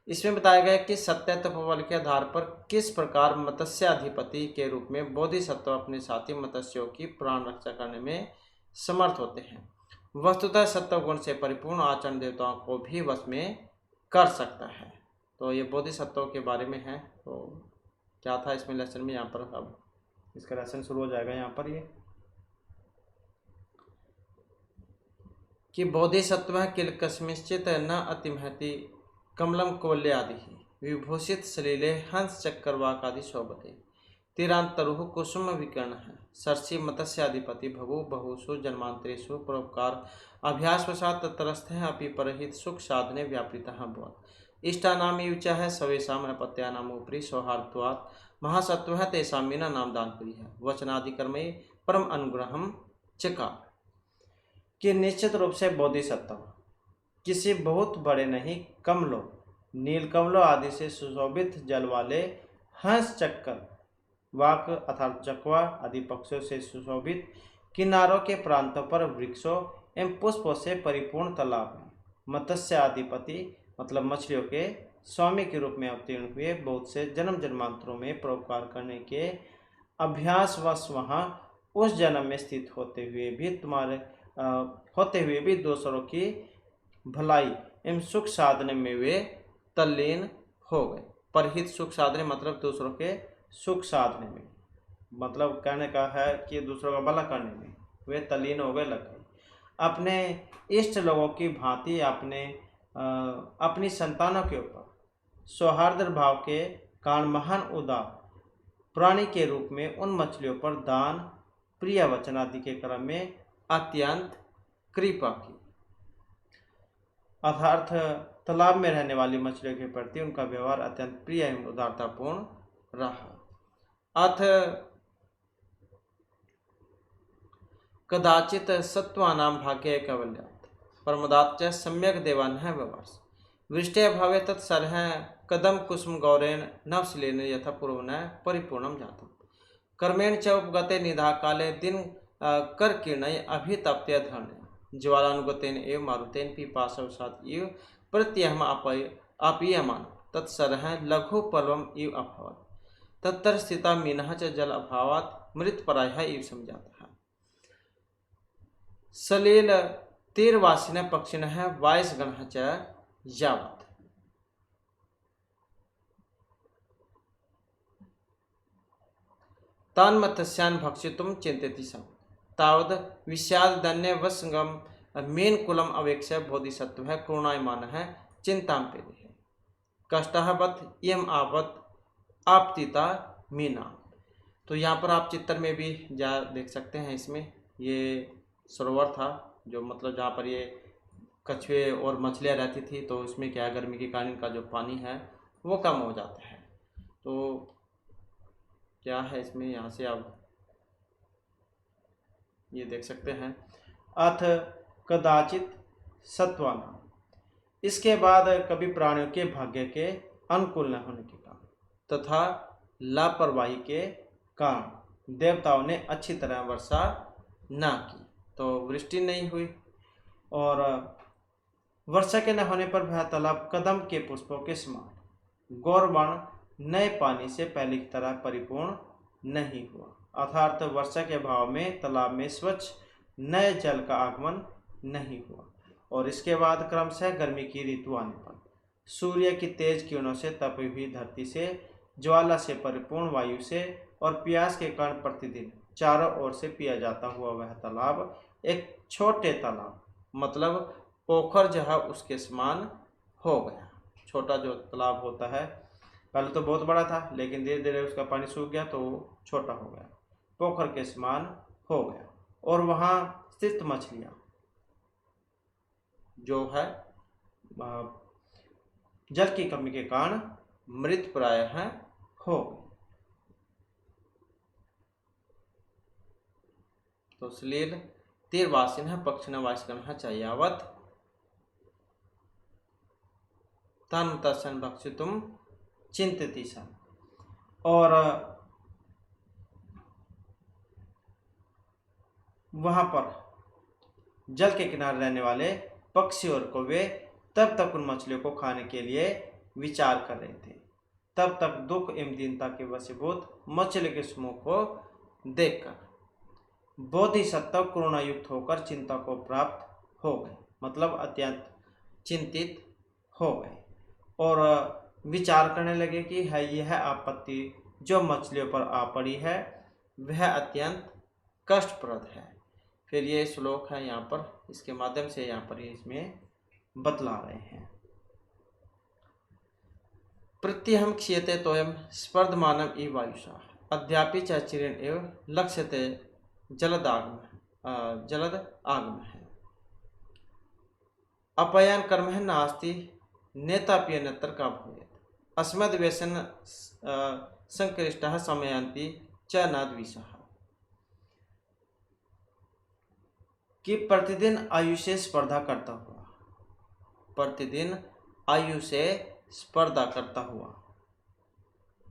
इसमें बताया गया कि सत्य तपोबल के आधार पर किस प्रकार मत्स्याधिपति के रूप में बोधिसत्व अपने साथी मत्स्यों की प्राण रक्षा करने में समर्थ होते हैं। वस्तुतः सत्व गुण से परिपूर्ण आचरण देवताओं को भी वश में कर सकता है। तो ये बोधिसत्वों के बारे में है। तो क्या था इसमें लेसन में, यहाँ पर अब इसका लेसन शुरू हो जाएगा यहाँ पर ये कि बोधिसत्व किल कस्मिश्चित न अतिमहति कमलम कोल्य आदि विभूषित सलीले हंस चक्रवाक आदि शोभते तिरांतरुः कुसुम विकर्ण है सरसी मत्स्याधिपति भगु बहुषु जन्मांतरेषु परोपकार अभ्यासवशात् तटस्थ है अपि परहित सुख साधने व्यापृतः भवत् इष्टानाम च है सवेशाम अपत्यानाम उपरि सौहार्दत्वात् महासत्व है तेषां मीना नाम दान प्रिय है वचनादिकर्मे परम अनुग्रहम चकार कि निश्चित रूप से बोधिसत्व किसी बहुत बड़े नहीं कमलों नीलकमलों आदि से सुशोभित जल वाले हंस चक्कर वाक अर्थात चकवा आदि पक्षियों से सुशोभित किनारों के प्रांतों पर वृक्षों एवं पुष्पों से परिपूर्ण तालाब में मत्स्य अधिपति मतलब मछलियों के स्वामी के रूप में अवतीर्ण हुए बहुत से जन्म जन्मांतरों में परोपकार करने के अभ्यासवश वहाँ उस जन्म में स्थित होते हुए भी दूसरों की भलाई एवं सुख साधने में वे तल्लीन हो गए। परहित सुख साधने मतलब दूसरों के सुख साधने में, मतलब कहने का है कि दूसरों का भला करने में वे तल्लीन हो गए, लग गए। अपने इष्ट लोगों की भांति अपनी संतानों के ऊपर सौहार्द भाव के कारण महान उदार प्राणी के रूप में उन मछलियों पर दान प्रिय वचन आदि के क्रम में अत्यंत कृपा की। अर्थात तालाब में रहने वाली मछलियों के प्रति उनका व्यवहार अत्यंत प्रिय एवं उदारतापूर्ण रहा। अथ कदाचित सत्वानां भाग्ये कैवल्यात् प्रमदाच्च सम्यक देवान् व्यवर्ष वृष्टे भवे तत्सरह कदम कुसुम गौरेण नवशिलेन यथा पूर्वन् परिपूर्णं जातम् कर्मेण च उपगते निधा काले दिन करकीर्णय अभितप्त्य धर्ण्य ज्वालानुगतेन एव मारुतेन पिपासवशात् इव प्रत्यहम् अपीयमान तत्सरह लघु पर्वम इव अभवत् तत्र स्थिता मीनः च जल अभावात् मृतपरायः इव समजातः सलील तीरवासिनः पक्षिणः वायसगणः च यावत् तान् मत्स्यान् भक्षितुं चिन्तयति स्म तावद् विषादन्यवसंगम मीनकुलम अवेक्ष्य बोधिसत्वः करुणायमानः चिंतां पेदेः कष्टः वत् इयम् आवत् आपतिता मीना। तो यहाँ पर आप चित्र में भी जा देख सकते हैं। इसमें ये सरोवर था जो मतलब जहाँ पर ये कछुए और मछलियाँ रहती थी। तो इसमें क्या गर्मी के कारण का जो पानी है वो कम हो जाता है। तो क्या है इसमें, यहाँ से आप ये देख सकते हैं। अथ कदाचित सत्वानां, इसके बाद कभी प्राणियों के भाग्य के अनुकूल न होने के कारण तथा लापरवाही के कारण देवताओं ने अच्छी तरह वर्षा ना की तो वृष्टि नहीं हुई, और वर्षा के न होने पर वह तालाब कदम के पुष्पों के समान गौरवर्ण नए पानी से पहले की तरह परिपूर्ण नहीं हुआ। अर्थात वर्षा के अभाव में तालाब में स्वच्छ नए जल का आगमन नहीं हुआ। और इसके बाद क्रमशः गर्मी की ऋतु आने पर सूर्य की तेज किरणों से तपी हुई धरती से, ज्वाला से परिपूर्ण वायु से और प्यास के कारण प्रतिदिन चारों ओर से पिया जाता हुआ वह तालाब एक छोटे तालाब मतलब पोखर जो है उसके समान हो गया। छोटा जो तालाब होता है, पहले तो बहुत बड़ा था लेकिन धीरे धीरे उसका पानी सूख गया तो वो छोटा हो गया, पोखर के समान हो गया। और वहाँ स्थित मछलियाँ जो है जल की कमी के कारण मृत प्राय हैं हो गई। तो श्लील तीरवासिन है पक्षिण वास्कन है चयावत तन तसन भक्षितुम चिंतति सन। और वहां पर जल के किनारे रहने वाले पक्षी और कौवे तब तक उन मछलियों को खाने के लिए विचार कर रहे थे, तब तक दुख एवं दीनता के वशीभूत मछली के समूह को देखकर बोधिसत्व करुणा युक्त होकर चिंता को प्राप्त हो गए, मतलब अत्यंत चिंतित हो गए और विचार करने लगे कि है यह आपत्ति जो मछलियों पर आ पड़ी है वह अत्यंत कष्टप्रद है। फिर ये श्लोक है यहाँ पर, इसके माध्यम से यहाँ पर इसमें बतला रहे हैं। प्रत्यहम क्षीयते तोयम स्पर्धमानम इव वायुषा अद्यापि च चिरेण एव लक्ष्यते जलद आगम है। अपयन कर्म है नास्ति नेताप्य नेत्र का भूयत अस्मद व्यसन संकृष्ट समयांति च न द्विषः। कि प्रतिदिन आयु से स्पर्धा करता हुआ, प्रतिदिन आयु से स्पर्धा करता हुआ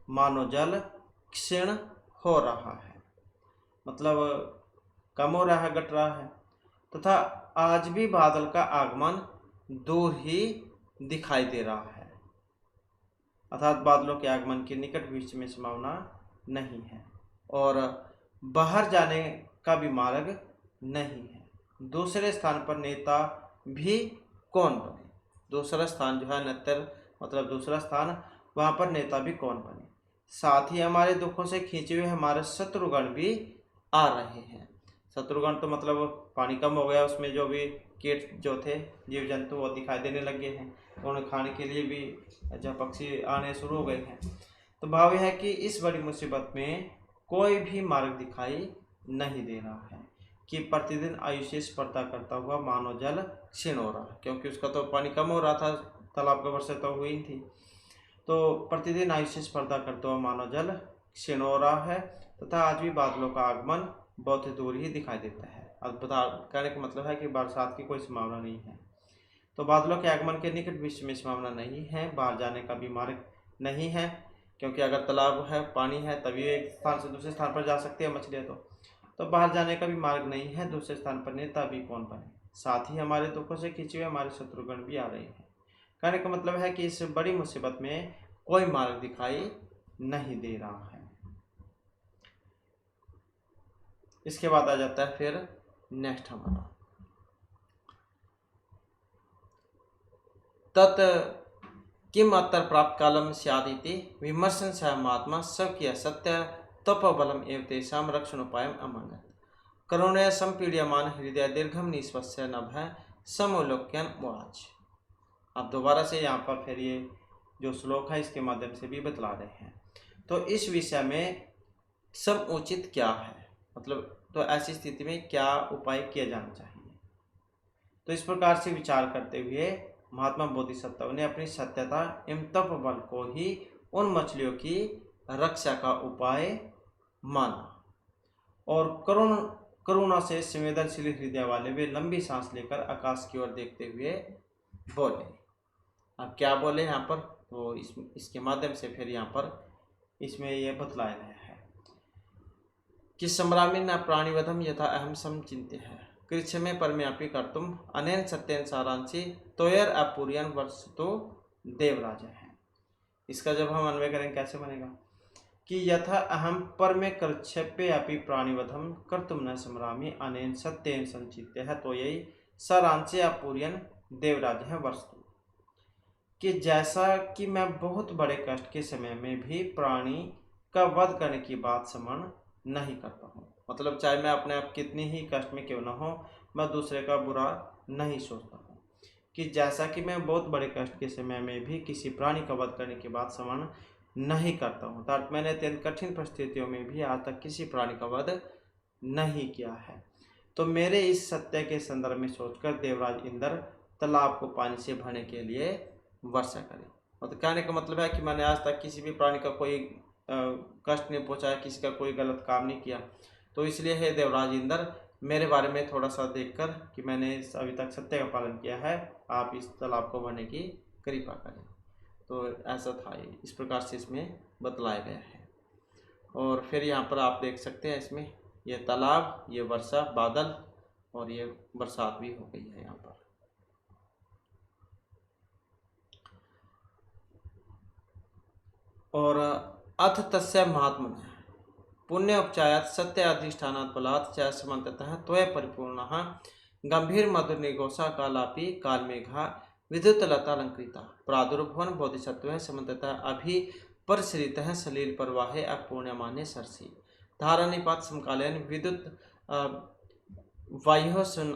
मानो जल क्षीण हो रहा है, मतलब कम हो रहा है, घट रहा है, तथा आज भी बादल का आगमन दूर ही दिखाई दे रहा है, अर्थात बादलों के आगमन की निकट भविष्य में संभावना नहीं है और बाहर जाने का भी मार्ग नहीं है। दूसरे स्थान पर नेता भी कौन बने, दूसरा स्थान जो है नेत्र मतलब दूसरा स्थान, वहाँ पर नेता भी कौन बने। साथ ही हमारे दुखों से खींचे हुए हमारे शत्रुगण भी आ रहे हैं। शत्रुगण तो मतलब पानी कम हो गया, उसमें जो भी कीट जो थे जीव जंतु वो दिखाई देने लगे हैं, तो उन्हें खाने के लिए भी जब पक्षी आने शुरू हो गए हैं। तो भाव यह है कि इस बड़ी मुसीबत में कोई भी मार्ग दिखाई नहीं दे रहा है कि प्रतिदिन आयु से स्पर्धा करता हुआ मानव जल क्षीण हो रहा है, क्योंकि उसका तो पानी कम हो रहा था, तालाब की वर्षा तो हुई थी, तो प्रतिदिन आयु से स्पर्धा करता हुआ मानव जल क्षीण हो रहा है तथा आज भी बादलों का आगमन बहुत दूर ही दिखाई देता है। अद्भुत कहने का मतलब है कि बरसात की कोई संभावना नहीं है। तो बादलों के आगमन के निकट भविष्य में संभावना नहीं है, बाहर जाने का भी मार्ग नहीं है, क्योंकि अगर तालाब है पानी है तभी एक स्थान से दूसरे स्थान पर जा सकती है मछलियाँ, तो बाहर जाने का भी मार्ग नहीं है। दूसरे स्थान पर नेता भी कौन बने, साथ ही हमारे दुखों से खींचे हुए हमारे शत्रुगण भी आ रहे हैं। कहने का मतलब है कि इस बड़ी मुसीबत में कोई मार्ग दिखाई नहीं दे रहा है। इसके बाद आ जाता है फिर नेक्स्ट हमारा तत् किम अत्र प्राप्त कालम स्यादिति विमर्शन स महात्मा स्वकीय सत्य तपोबलम एव तेषां रक्षणोपायम अमंगत करुणया संपीड्यमान हृदय दीर्घम निष्पस्य नभ समोलोक्यन वाच। अब दोबारा से यहाँ पर फिर ये जो श्लोक है इसके माध्यम से भी बतला रहे हैं। तो इस विषय में समुचित क्या है, मतलब तो ऐसी स्थिति में क्या उपाय किया जाना चाहिए। तो इस प्रकार से विचार करते हुए महात्मा बोधिसत्व ने अपनी सत्यता एवं तप बल को ही उन मछलियों की रक्षा का उपाय माना और करुणा से संवेदनशील हृदय वाले वे लंबी सांस लेकर आकाश की ओर देखते हुए बोले। अब क्या बोले यहाँ पर, तो इसके माध्यम से फिर यहाँ पर इसमें यह बतलाया गया है। कि सम्रामी न प्राणिवधम यथा अहम समचिंत्य है कृच्छ में परम्यापी कर्तुम अनेन सत्येन सारांशी तोयर अपूर्यन वर्ष तो देवराज है। इसका जब हम अन्वय करेंगे कैसे बनेगा कि यथा अहम परमे कृच्छ्यपि प्राणिवधम कर्तुम न सम्रामी अनेन सत्येन संचित्य है तो यही सारांशी अपूर्यन देवराज है वस्तु। कि जैसा कि मैं बहुत बड़े कष्ट के समय में भी प्राणी का वध करने की बात स्मरण नहीं करता हूँ, मतलब चाहे मैं अपने आप कितनी ही कष्ट में क्यों न हो, मैं दूसरे का बुरा नहीं सोचता हूँ। कि जैसा कि मैं बहुत बड़े कष्ट के समय में भी किसी प्राणी का वध करने की बात स्मरण नहीं करता हूँ, अर्थात मैंने अत्यंत कठिन परिस्थितियों में भी आज तक किसी प्राणी का वध नहीं किया है। तो मेरे इस सत्य के संदर्भ में सोचकर देवराज इंद्र तालाब को पानी से भरने के लिए वर्षा करे। मतलब कहने का मतलब है कि मैंने आज तक किसी भी प्राणी का कोई कष्ट नहीं पहुंचाया, किसी का कोई गलत काम नहीं किया, तो इसलिए हे देवराज इंद्र मेरे बारे में थोड़ा सा देखकर कि मैंने अभी तक सत्य का पालन किया है, आप इस तालाब को भरने की कृपा करें। तो ऐसा था, इस प्रकार से इसमें बतलाया गया है। और फिर यहाँ पर आप देख सकते हैं इसमें ये तालाब, ये वर्षा, बादल और ये बरसात भी हो गई है यहाँ पर। और अथ तस्य महात्मन पुण्य उपचायात सत्य अधिष्ठानात् बलात् च समन्ततः त्वय परिपूर्णः गंभीर मधुर निघोषा कालापि कालमेघा विद्युत लतालंकृता प्रादुर्भवन बोधिसत्व समन्ततः अभि परश्रितः सलील प्रवाहे अपूर्ण्यमाने सरसी धारानिपात समकालीन विद्युत वायु सुन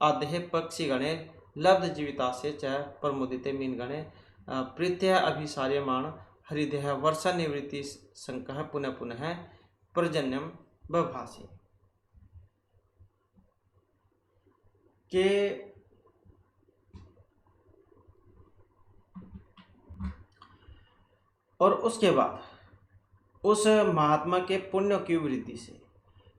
आदेह पक्षिगणे लब्ध जीवितासे च प्रमुदिते मीनगणे प्रीत्य अभिसार्यमाण हरिदेह वर्षा निवृत्ति संकः पुनः पुनः पर्जन्यम बभासे। के और उसके बाद उस महात्मा के पुण्य की वृद्धि से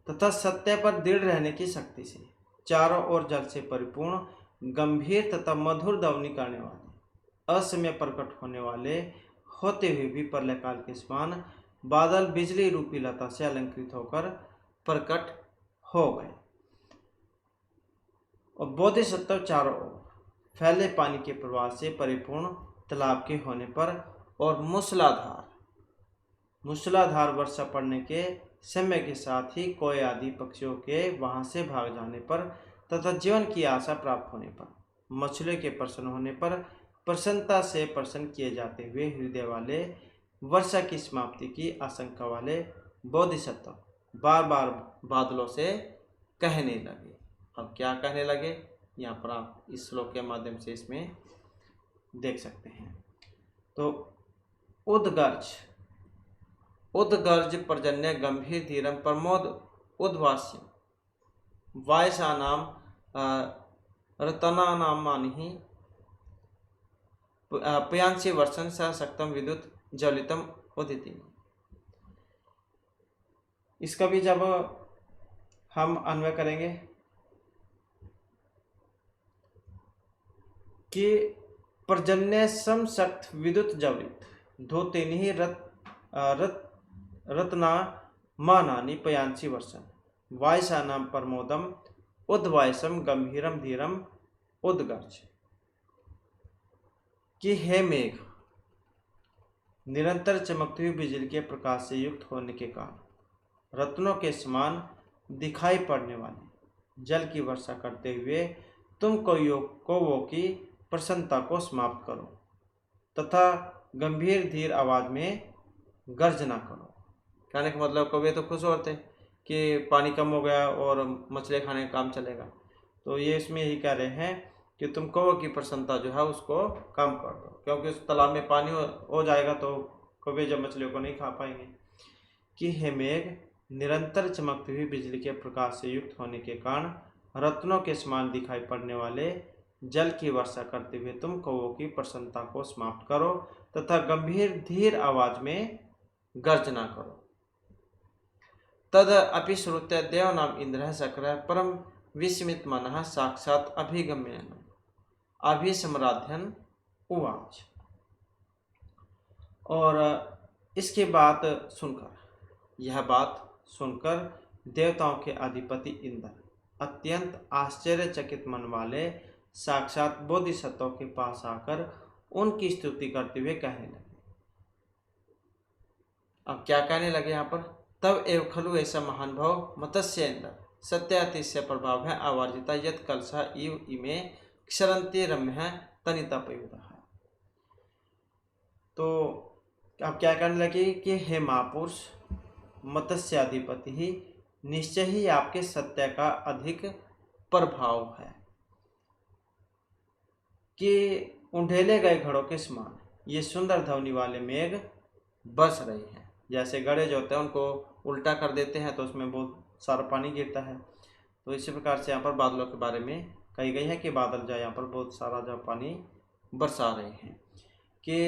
तथा सत्य पर दृढ़ रहने की शक्ति से चारों ओर जल से परिपूर्ण गंभीर तथा मधुर दवनी करने वाले असमय प्रकट होने वाले होते हुए भी प्रलयकाल के समान बादल बिजली रूपी लता से अलंकृत होकर प्रकट हो गए और बोधिसत्व चारों ओर फैले पानी के प्रवाह से परिपूर्ण तालाब के होने पर और मूसलाधार वर्षा पड़ने के समय के साथ ही कोय आदि पक्षियों के वहां से भाग जाने पर तथा जीवन की आशा प्राप्त होने पर मछलियों के प्रसन्न होने पर प्रसन्नता से प्रसन्न किए जाते हुए हृदय वाले वर्षा की समाप्ति की आशंका वाले बोधिसत्व बार बार बादलों से कहने लगे। अब क्या कहने लगे यहाँ पर आप इस श्लोक के माध्यम से इसमें देख सकते हैं। तो उद्गर्ज पर्जन्य गंभीर धीरम प्रमोद उद्वास्य वायसानाम रतनानामानि पयांसी वर्षन सशक्तम विद्युत ज्वलितम उदिति। इसका भी जब हम अन्वय करेंगे कि पर्जन्य समशक्त विद्युत ज्वलित धो तीन ही रत्ना मानानि पयांसी वर्षन वायसानाम प्रमोदम उद्वायसम गंभीरम धीरम उद्गर्ज। कि हे मेघ निरंतर चमकती हुई बिजली के प्रकाश से युक्त होने के कारण रत्नों के समान दिखाई पड़ने वाले जल की वर्षा करते हुए तुम कौवों की प्रसन्नता को समाप्त करो तथा गंभीर धीर आवाज में गर्जना करो। कहने का मतलब कौवे तो खुश होते कि पानी कम हो गया और मछली खाने का काम चलेगा, तो ये इसमें यही कह रहे हैं कि तुम कौवे की प्रसन्नता जो है उसको कम कर दो, क्योंकि उस तालाब में पानी हो जाएगा तो कौवे जब मछलियों को नहीं खा पाएंगे। कि हे मेघ निरंतर चमकती हुई बिजली के प्रकाश से युक्त होने के कारण रत्नों के समान दिखाई पड़ने वाले जल की वर्षा करते हुए तुम कौवों की प्रसन्नता को समाप्त करो तथा गंभीर धीर आवाज में गर्जना करो। तद अपि श्रुत्य देव नाम इंद्र शक्र परम विस्मित मनः साक्षात अभिगम्यन अभिसम्राध्यन उवाच। और इसके बात सुनकर, यह बात सुनकर देवताओं के अधिपति इंद्र अत्यंत आश्चर्यचकित मन वाले साक्षात बोधिसत्वों के पास आकर उनकी स्तुति करते हुए कहने लगे। अब क्या कहने लगे यहाँ पर, तब एव खलु ऐसा महान भाव मत्स्येन्द्र सत्यातिशय प्रभाव है आवर्जिता यत कलसा इव इमे क्षरंती रम्य तनिता पयुधा। तो अब क्या कहने लगे कि हे महापुरुष मत्स्याधिपति ही निश्चय ही आपके सत्य का अधिक प्रभाव है कि उंडेले गए घड़ों के समान ये सुंदर ध्वनि वाले मेघ बरस रहे हैं। जैसे गड़े जो होते हैं उनको उल्टा कर देते हैं तो उसमें बहुत सारा पानी गिरता है, तो इसी प्रकार से यहाँ पर बादलों के बारे में कही गई है कि बादल जो यहाँ पर बहुत सारा जो पानी बरसा रहे हैं कि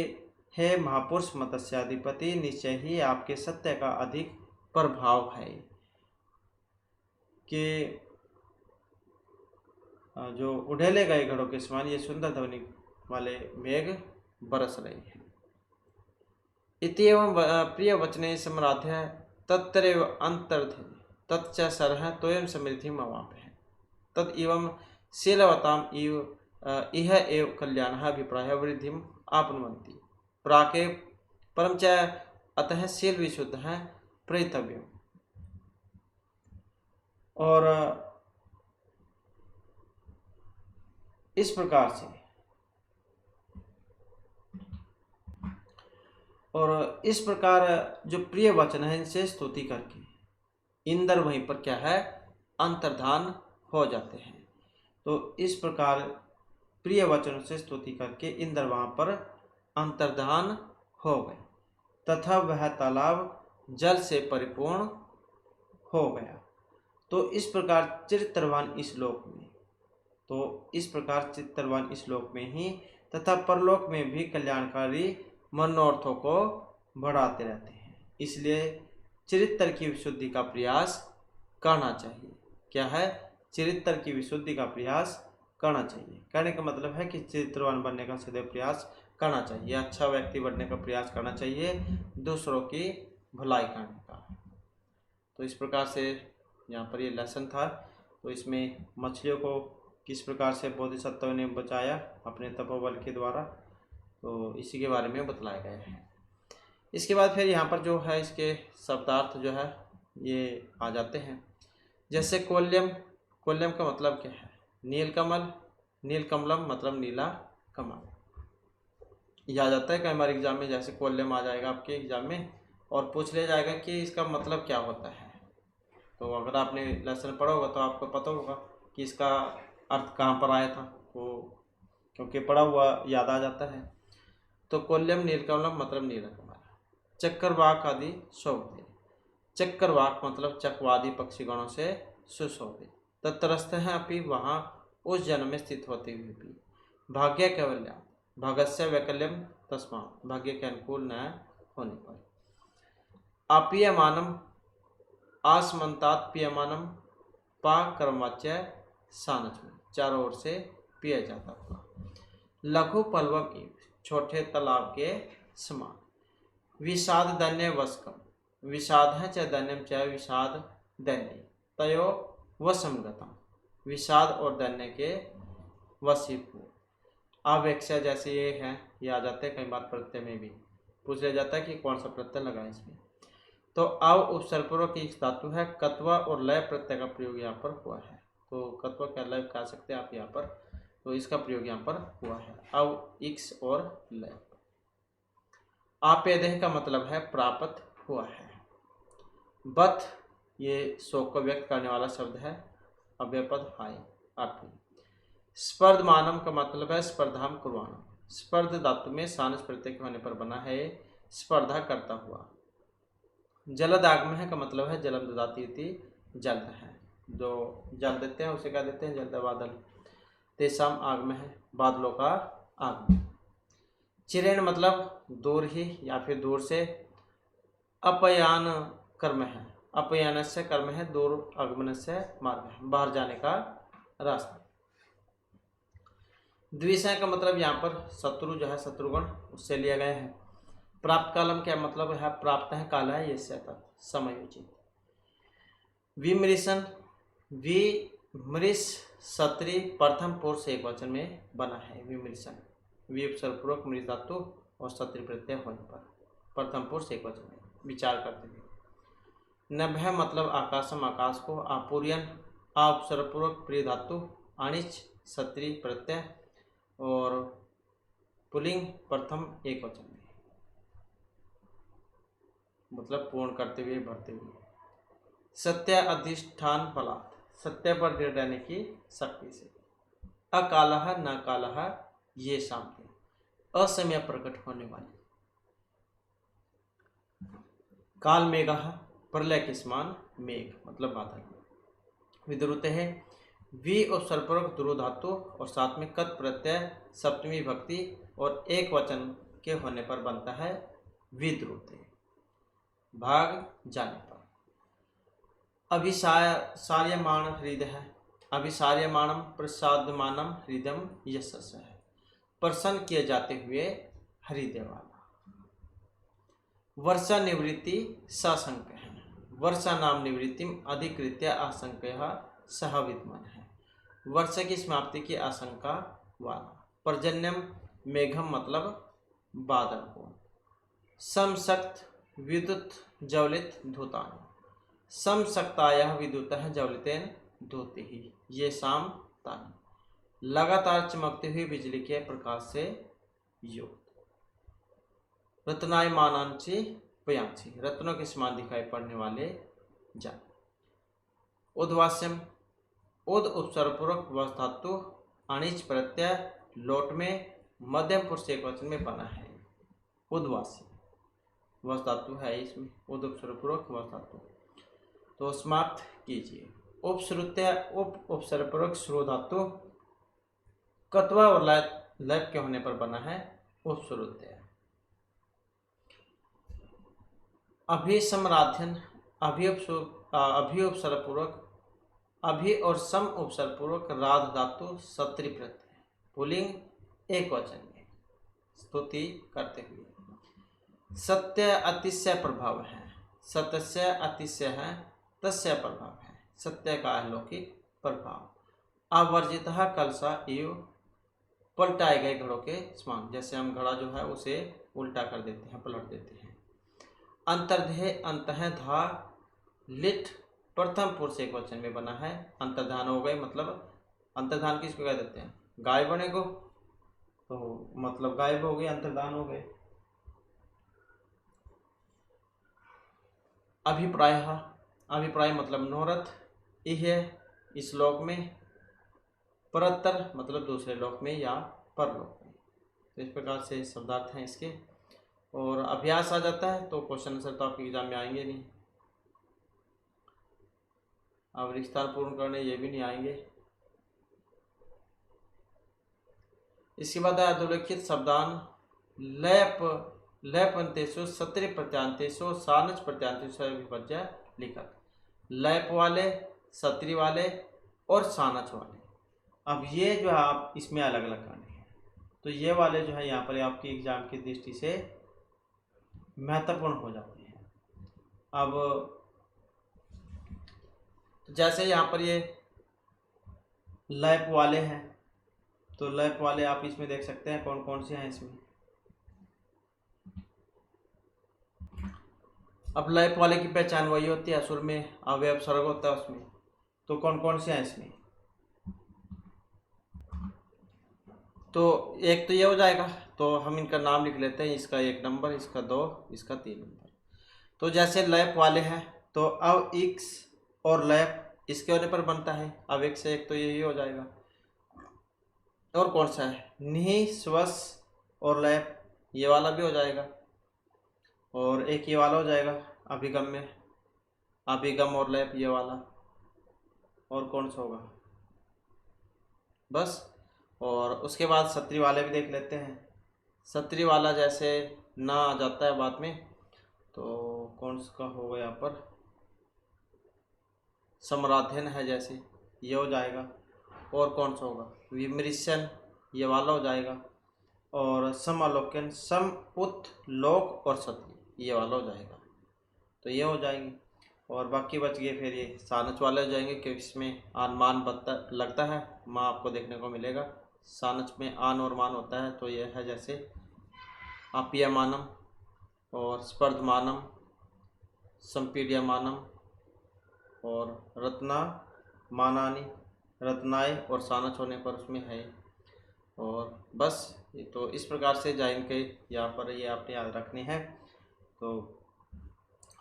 हे महापुरुष मत्स्याधिपति निश्चय ही आपके सत्य का अधिक प्रभाव है कि जो उड़ेले गए घड़ों के समान ये सुंदर ध्वनि वाले मेघ बरस रहे हैं। इत्येवं प्रिय वचने सम्राध्य तत्रेव अंतर्धि तच्च सरह तोयं समृद्धि मवाप है तद एवं शीलवताम इव इह एव कल्याणः अभिप्राय वृद्धिम आपनुवन्ति प्राके परम च अतः शील विशुद्ध है प्रयतव्य। और इस प्रकार से जो प्रिय वचन है इनसे स्तुति करके इंद्र वहीं पर क्या है अंतर्धान हो जाते हैं। तो इस प्रकार प्रिय वचनों से स्तुति करके इंद्र वहां पर अंतर्धान हो गए तथा वह तालाब जल से परिपूर्ण हो गया। तो इस प्रकार चित्रवान इस लोक में ही तथा परलोक में भी कल्याणकारी मनोर्थों को बढ़ाते रहते हैं। इसलिए चरित्र की विशुद्धि का प्रयास करना चाहिए। क्या है, चरित्र की विशुद्धि का प्रयास करना चाहिए। कहने का मतलब है कि चरित्रवान बनने का सदैव प्रयास करना चाहिए, अच्छा व्यक्ति बनने का प्रयास करना चाहिए, दूसरों की भलाई करने का। तो इस प्रकार से यहाँ पर ये लेसन था। तो इसमें मछलियों को किस प्रकार से बोधिसत्व ने बचाया अपने तपोबल के द्वारा, तो इसी के बारे में बतलाया गया है। इसके बाद फिर यहाँ पर जो है इसके शब्दार्थ जो है ये आ जाते हैं। जैसे कोल्यम, कोल्यम का मतलब क्या है, नीलकमल, नीलकमलम मतलब नीला कमल। यह आ जाता है कई बार एग्जाम में, जैसे कोल्यम आ जाएगा आपके एग्जाम में और पूछ लिया जाएगा कि इसका मतलब क्या होता है। तो अगर आपने लेसन पढ़ा होगा तो आपको पता होगा कि इसका अर्थ कहाँ पर आया था, वो क्योंकि पढ़ा हुआ याद आ जाता है। तो कोल्यम नीलकमलम मतलब नीला कमल। चक्रवाक आदि शोभते, चक्रवाक मतलब चकवादी पक्षीगणों से सुशोभित। तत्रस्थ है अपनी वहाँ उस जन्म में स्थित होते हुए भी। भाग्य कैवल्य भागस्य वैकल्यम तस्मा भाग्य के अनुकूल न होने पर। अपीयमानम आसमंतात पियमानम पा कर्मवाच्य सानच में चारों ओर से पिया जाता हुआ। लघु पल्वम इव छोटे तालाब के समान। विषाद दन्य वस्कम, विषाद है चाहे दन्यम चाहे विषाद दन्य, तयो वसमगतम विषाद और दन्य के वशीभूत। अवेक्षा जैसे ये है, ये आ जाते हैं कई बार प्रत्यय में भी पूछ लिया जाता है कि कौन सा प्रत्यय लगा है इसमें। तो अव उपसर्गपूर्वक की धातु है, कत्वा और लय प्रत्यय का प्रयोग यहाँ पर हुआ है। तो कत्वा क्या लय कह सकते हैं आप यहाँ पर, तो इसका प्रयोग यहाँ पर हुआ है अव इक्स और लय। आपेदेह का मतलब है प्राप्त हुआ है। बथ ये शोक को व्यक्त करने वाला शब्द है, अव्ययपद हाय अर्थ। स्पर्धमानम का मतलब है स्पर्धाम कुर्वाणम, स्पर्ध धातु में सानस प्रत्यय होने पर बना है, स्पर्धा करता हुआ। जलद आगमन का मतलब है जलम ददाती थी, जल्द है, जो जल देते हैं उसे क्या देते हैं जल्द बादल। तेसाम आगमन है बादलों का आगमन। चिरेण मतलब दूर ही या फिर दूर से। अपयान कर्म है, अपयान से कर्म है दूर, आगमन से मार्ग है बाहर जाने का रास्ता। द्विशय का मतलब यहाँ पर शत्रु जो है शत्रुगण उससे लिया गया है। प्राप्त कालम क्या मतलब है, प्राप्त है काल है ये तक समयोचित। विमृशन, विमृश सत्री प्रथम पुरुष एक वचन में बना है। विमृशन, वि उपसर्ग पूर्वक मृष धातु और सत्री प्रत्यय होने पर प्रथम पुरुष एक वचन में विचार करते हुए। नभः मतलब आकाशम आकाश को। आपूर्यन, आ उपसर्ग पूर्वक प्रिय धातु अणिच सत्री प्रत्यय और पुल्लिंग प्रथम एक वचन में, मतलब पूर्ण करते हुए भरते हुए। सत्य अधिष्ठान फलात्, सत्य पर दृढ़ रहने की शक्ति से। अकालः न कालः ये शांति, असमय प्रकट होने वाली। काल मेघः प्रलय के समान मेघ मतलब बादल। विद्रुते है, वि उपसर्गपूर्वक ध्रुव धातु और साथ में कत प्रत्यय सप्तमी भक्ति और एक वचन के होने पर बनता है विद्रुते, भाग जाने पर। अभिसार्यमाण हृदय, अभिसार्यमाणम प्रसादमानम हृदयम यशस है, प्रसन्न किए जाते हुए हृदय वाला। वर्षा निवृत्ति सशंक है, वर्षा नाम निवृत्तिम अधिकृत्य आशंकया सह विद्यमान है, वर्षा की समाप्ति की आशंका वाला। पर्जन्यम मेघम मतलब बादल को। समशक्त विद्युत ज्वलित धूतान, समशक्तायः विद्युतः ज्वलितेन धूतिः ये शाम तानि, लगातार चमकती हुई बिजली के प्रकाश से युक्त। रत्नायमानांचि पयांची, रत्नों के समान दिखाई पड़ने वाले जन। उद्वास्यम, उद उपसर्गपूर्वक वस धातु अणिच प्रत्यय लोट में मध्यम पुरुष एक वचन में बना है। उद्वास्य वस धातु है इसमें, उद उपसर्गपूर्वक वस धातु, तो समाप्त कीजिए। उपश्रुत्य, उप उपसर्गपूर्वक श्रु धातु कत्वा और लैप के होने पर बना है उपश्रुत्य। अभिसमराध्यन, अभि उपसर्गपूर्वक अभि और सम उपसर्गपूर्वक राध धातु सत्री प्रत्यय पुल्लिंग एक वचन में स्तुति करते हुए। सत्य अतिशय प्रभाव है, सत्य अतिशय है तस्य प्रभाव है, सत्य का अलौकिक प्रभाव। अवर्जितः कलशा इव, पलटाए गए घड़ों के समान, जैसे हम घड़ा जो है उसे उल्टा कर देते हैं, पलट देते हैं। अंतर्धेय अंतः धा लिट प्रथम पुरुष एक वचन में बना है। अंतर्धान हो गए मतलब अंतर्धान किसको कह देते हैं, गाय बने को, तो मतलब गायब हो गए, अंतर्धान हो गए। अभिप्रायः, अभिप्राय मतलब मनोरथ। यह इस लोक में, परतर मतलब दूसरे लोक में या परलोक में, तो इस प्रकार से शब्दार्थ हैं इसके। और अभ्यास आ जाता है तो क्वेश्चन आंसर तो आपके एग्जाम में आएंगे नहीं, अब विस्तार पूर्ण करने ये भी नहीं आएंगे। इसके बाद अधोलिखित शब्दान लैप लैपंतेषु सत्री प्रत्यांतेषु सानच प्रत्यांतेषु विभज्य लिखत, लैप वाले, सत्री वाले और सानच वाले। अब ये जो है आप इसमें अलग अलग करने हैं, तो ये वाले जो है यहाँ पर आपकी एग्जाम की दृष्टि से महत्वपूर्ण हो जाते हैं। अब तो जैसे यहाँ पर ये लैप वाले हैं, तो लैप वाले आप इसमें देख सकते हैं कौन कौन से हैं इसमें। अब लैप वाले की पहचान वही होती है, असुर में अवयव सर्ग होता है उसमें, तो कौन कौन से हैं इसमें। तो एक तो ये हो जाएगा, तो हम इनका नाम लिख लेते हैं, इसका 1 नंबर, इसका 2, इसका 3 नंबर। तो जैसे लैप वाले हैं तो अव एक्स और लैप इसके होने पर बनता है, अब एक से एक तो यही हो जाएगा। और कौन सा है, निहि स्वस और लैप, ये वाला भी हो जाएगा। और एक ये वाला हो जाएगा अभिगम में, अभिगम और लैप ये वाला। और कौन सा होगा, बस। और उसके बाद सत्री वाले भी देख लेते हैं। सत्री वाला जैसे ना आ जाता है बाद में, तो कौन सा होगा यहाँ पर, समराध्यन है जैसे, ये हो जाएगा। और कौन सा होगा, विमृशन ये वाला हो जाएगा। और समालोकन, सम उत लोक और सत्री ये वाला हो जाएगा, तो ये हो जाएगी। और बाकी बच गए फिर ये सानच वाले हो जाएंगे, क्योंकि इसमें आन मान लगता है, माँ आपको देखने को मिलेगा। सानच में आन और मान होता है, तो यह है जैसे आपियमानम और स्पर्धमानम, संपीड्यमानम और रत्ना मानानी, रत्नाए और सानच होने पर उसमें है। और बस ये तो इस प्रकार से जाइन के यहाँ पर ये आपने याद रखने हैं। तो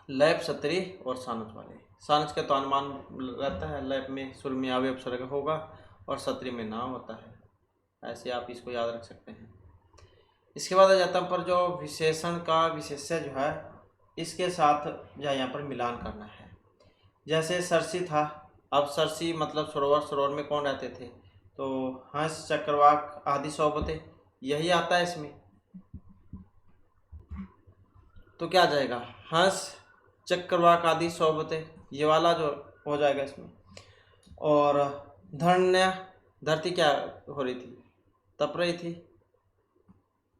लैप सत्री और सानच वाले, सानच का तो अनुमान रहता है, लैप में सुर में आवे उपसर्ग होगा और सत्री में नाम होता है, ऐसे आप इसको याद रख सकते हैं। इसके बाद आ जाता है पर जो विशेषण का विशेष्य जो है इसके साथ जो यहाँ पर मिलान करना है। जैसे सरसी था, अब सरसी मतलब सरोवर, सरोवर में कौन रहते थे, तो हंस चक्रवाक आदि सोबते, यही आता है इसमें। तो क्या आ जाएगा, हंस चक्रवाक आदि सोबते, ये वाला जो हो जाएगा इसमें। और धन्य, धरती क्या हो रही थी, तप रही थी,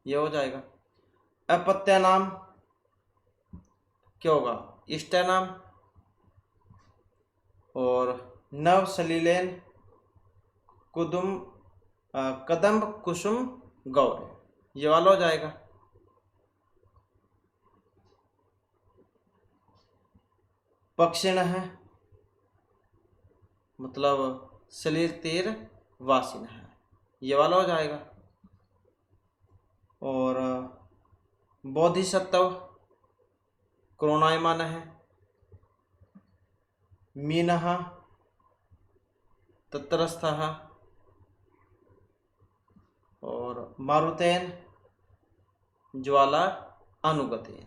ये हो जाएगा। अपत्य नाम क्या होगा, इष्ट नाम। और नव सलीलेन कुदुम कदम्ब कुसुम गौर, ये वाला हो जाएगा। पक्षिण है मतलब सलील तीर वासिन है, ये वाला हो जाएगा। और बोधिसत्व क्रोणायमान है, मीनः तत्रस्थः और मारुतेन ज्वाला अनुगतेन।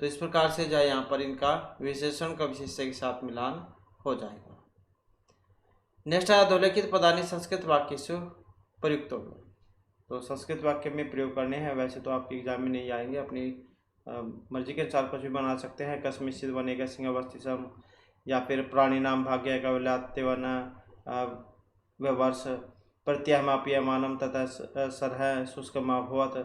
तो इस प्रकार से जाए यहाँ पर इनका विशेषण का विशेष्य के साथ मिलान हो जाएगा। नेक्स्ट है अधोलेखित पदानि संस्कृत वाक्येषु प्रयुक्त होगा। तो संस्कृत वाक्य में प्रयोग करने हैं, वैसे तो आपके एग्जाम में नहीं आएंगे, अपनी मर्जी के अनुसार कुछ भी बना सकते हैं। कस्मिश्चित् वनेक सिंहवस्थितम्, या फिर प्राणी नाम भाग्य कवल्यात्यवन व्यवर्ष प्रत्यहमाप्यमानं ततः सरह शुष्कमभवत्,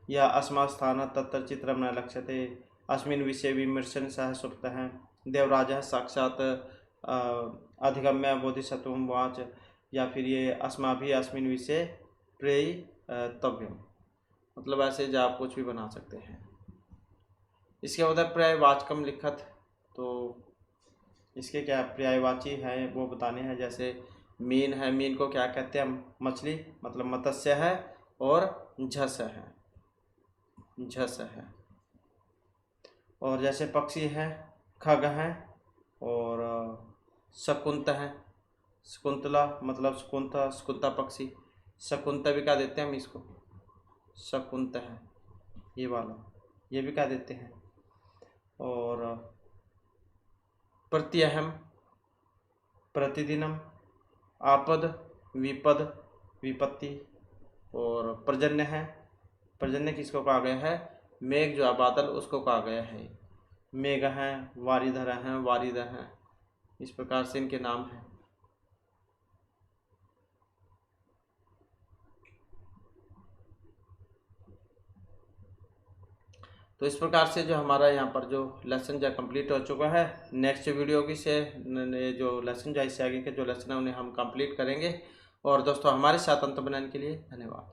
या अस्मात् स्थानात् तत्र चित्रं न लक्ष्यते, अस्मिन् विषये विमर्शन सह सुप्तः देवराजः साक्षात् अधिगम्य बोधिसत्वं वाच, या फिर ये अस्माभिः अस्मिन् विषये प्रेयितव्यम्, मतलब ऐसे जो आप कुछ भी बना सकते हैं। इसके बाद पर्यायवाचकम लिखत, तो इसके क्या पर्यायवाची है वो बताने हैं। जैसे मीन है, मीन को क्या कहते हैं, मछली मतलब मत्स्य है। और झस है, झस है। और जैसे पक्षी है, खग है। और शकुंत है, शकुंतला मतलब शकुंता, शकुंता पक्षी, शकुंता भी क्या देते हैं हम इसको, शकुंत है ये वाला, ये भी क्या देते हैं। और प्रत्यहम प्रतिदिनम, आपद विपद विपत्ति। और पर्जन्य है, पर्जन्य किसको कहा गया है, मेघ जो बादल उसको कहा गया है। मेघ हैं, वारिधर हैं, वारिद हैं, इस प्रकार से इनके नाम हैं। तो इस प्रकार से जो हमारा यहाँ पर जो लेसन जो कंप्लीट हो चुका है। नेक्स्ट वीडियो की से जो लेसन जो इससे आगे के जो लेसन है उन्हें हम कंप्लीट करेंगे। और दोस्तों हमारे साथ अंत बनाने के लिए धन्यवाद।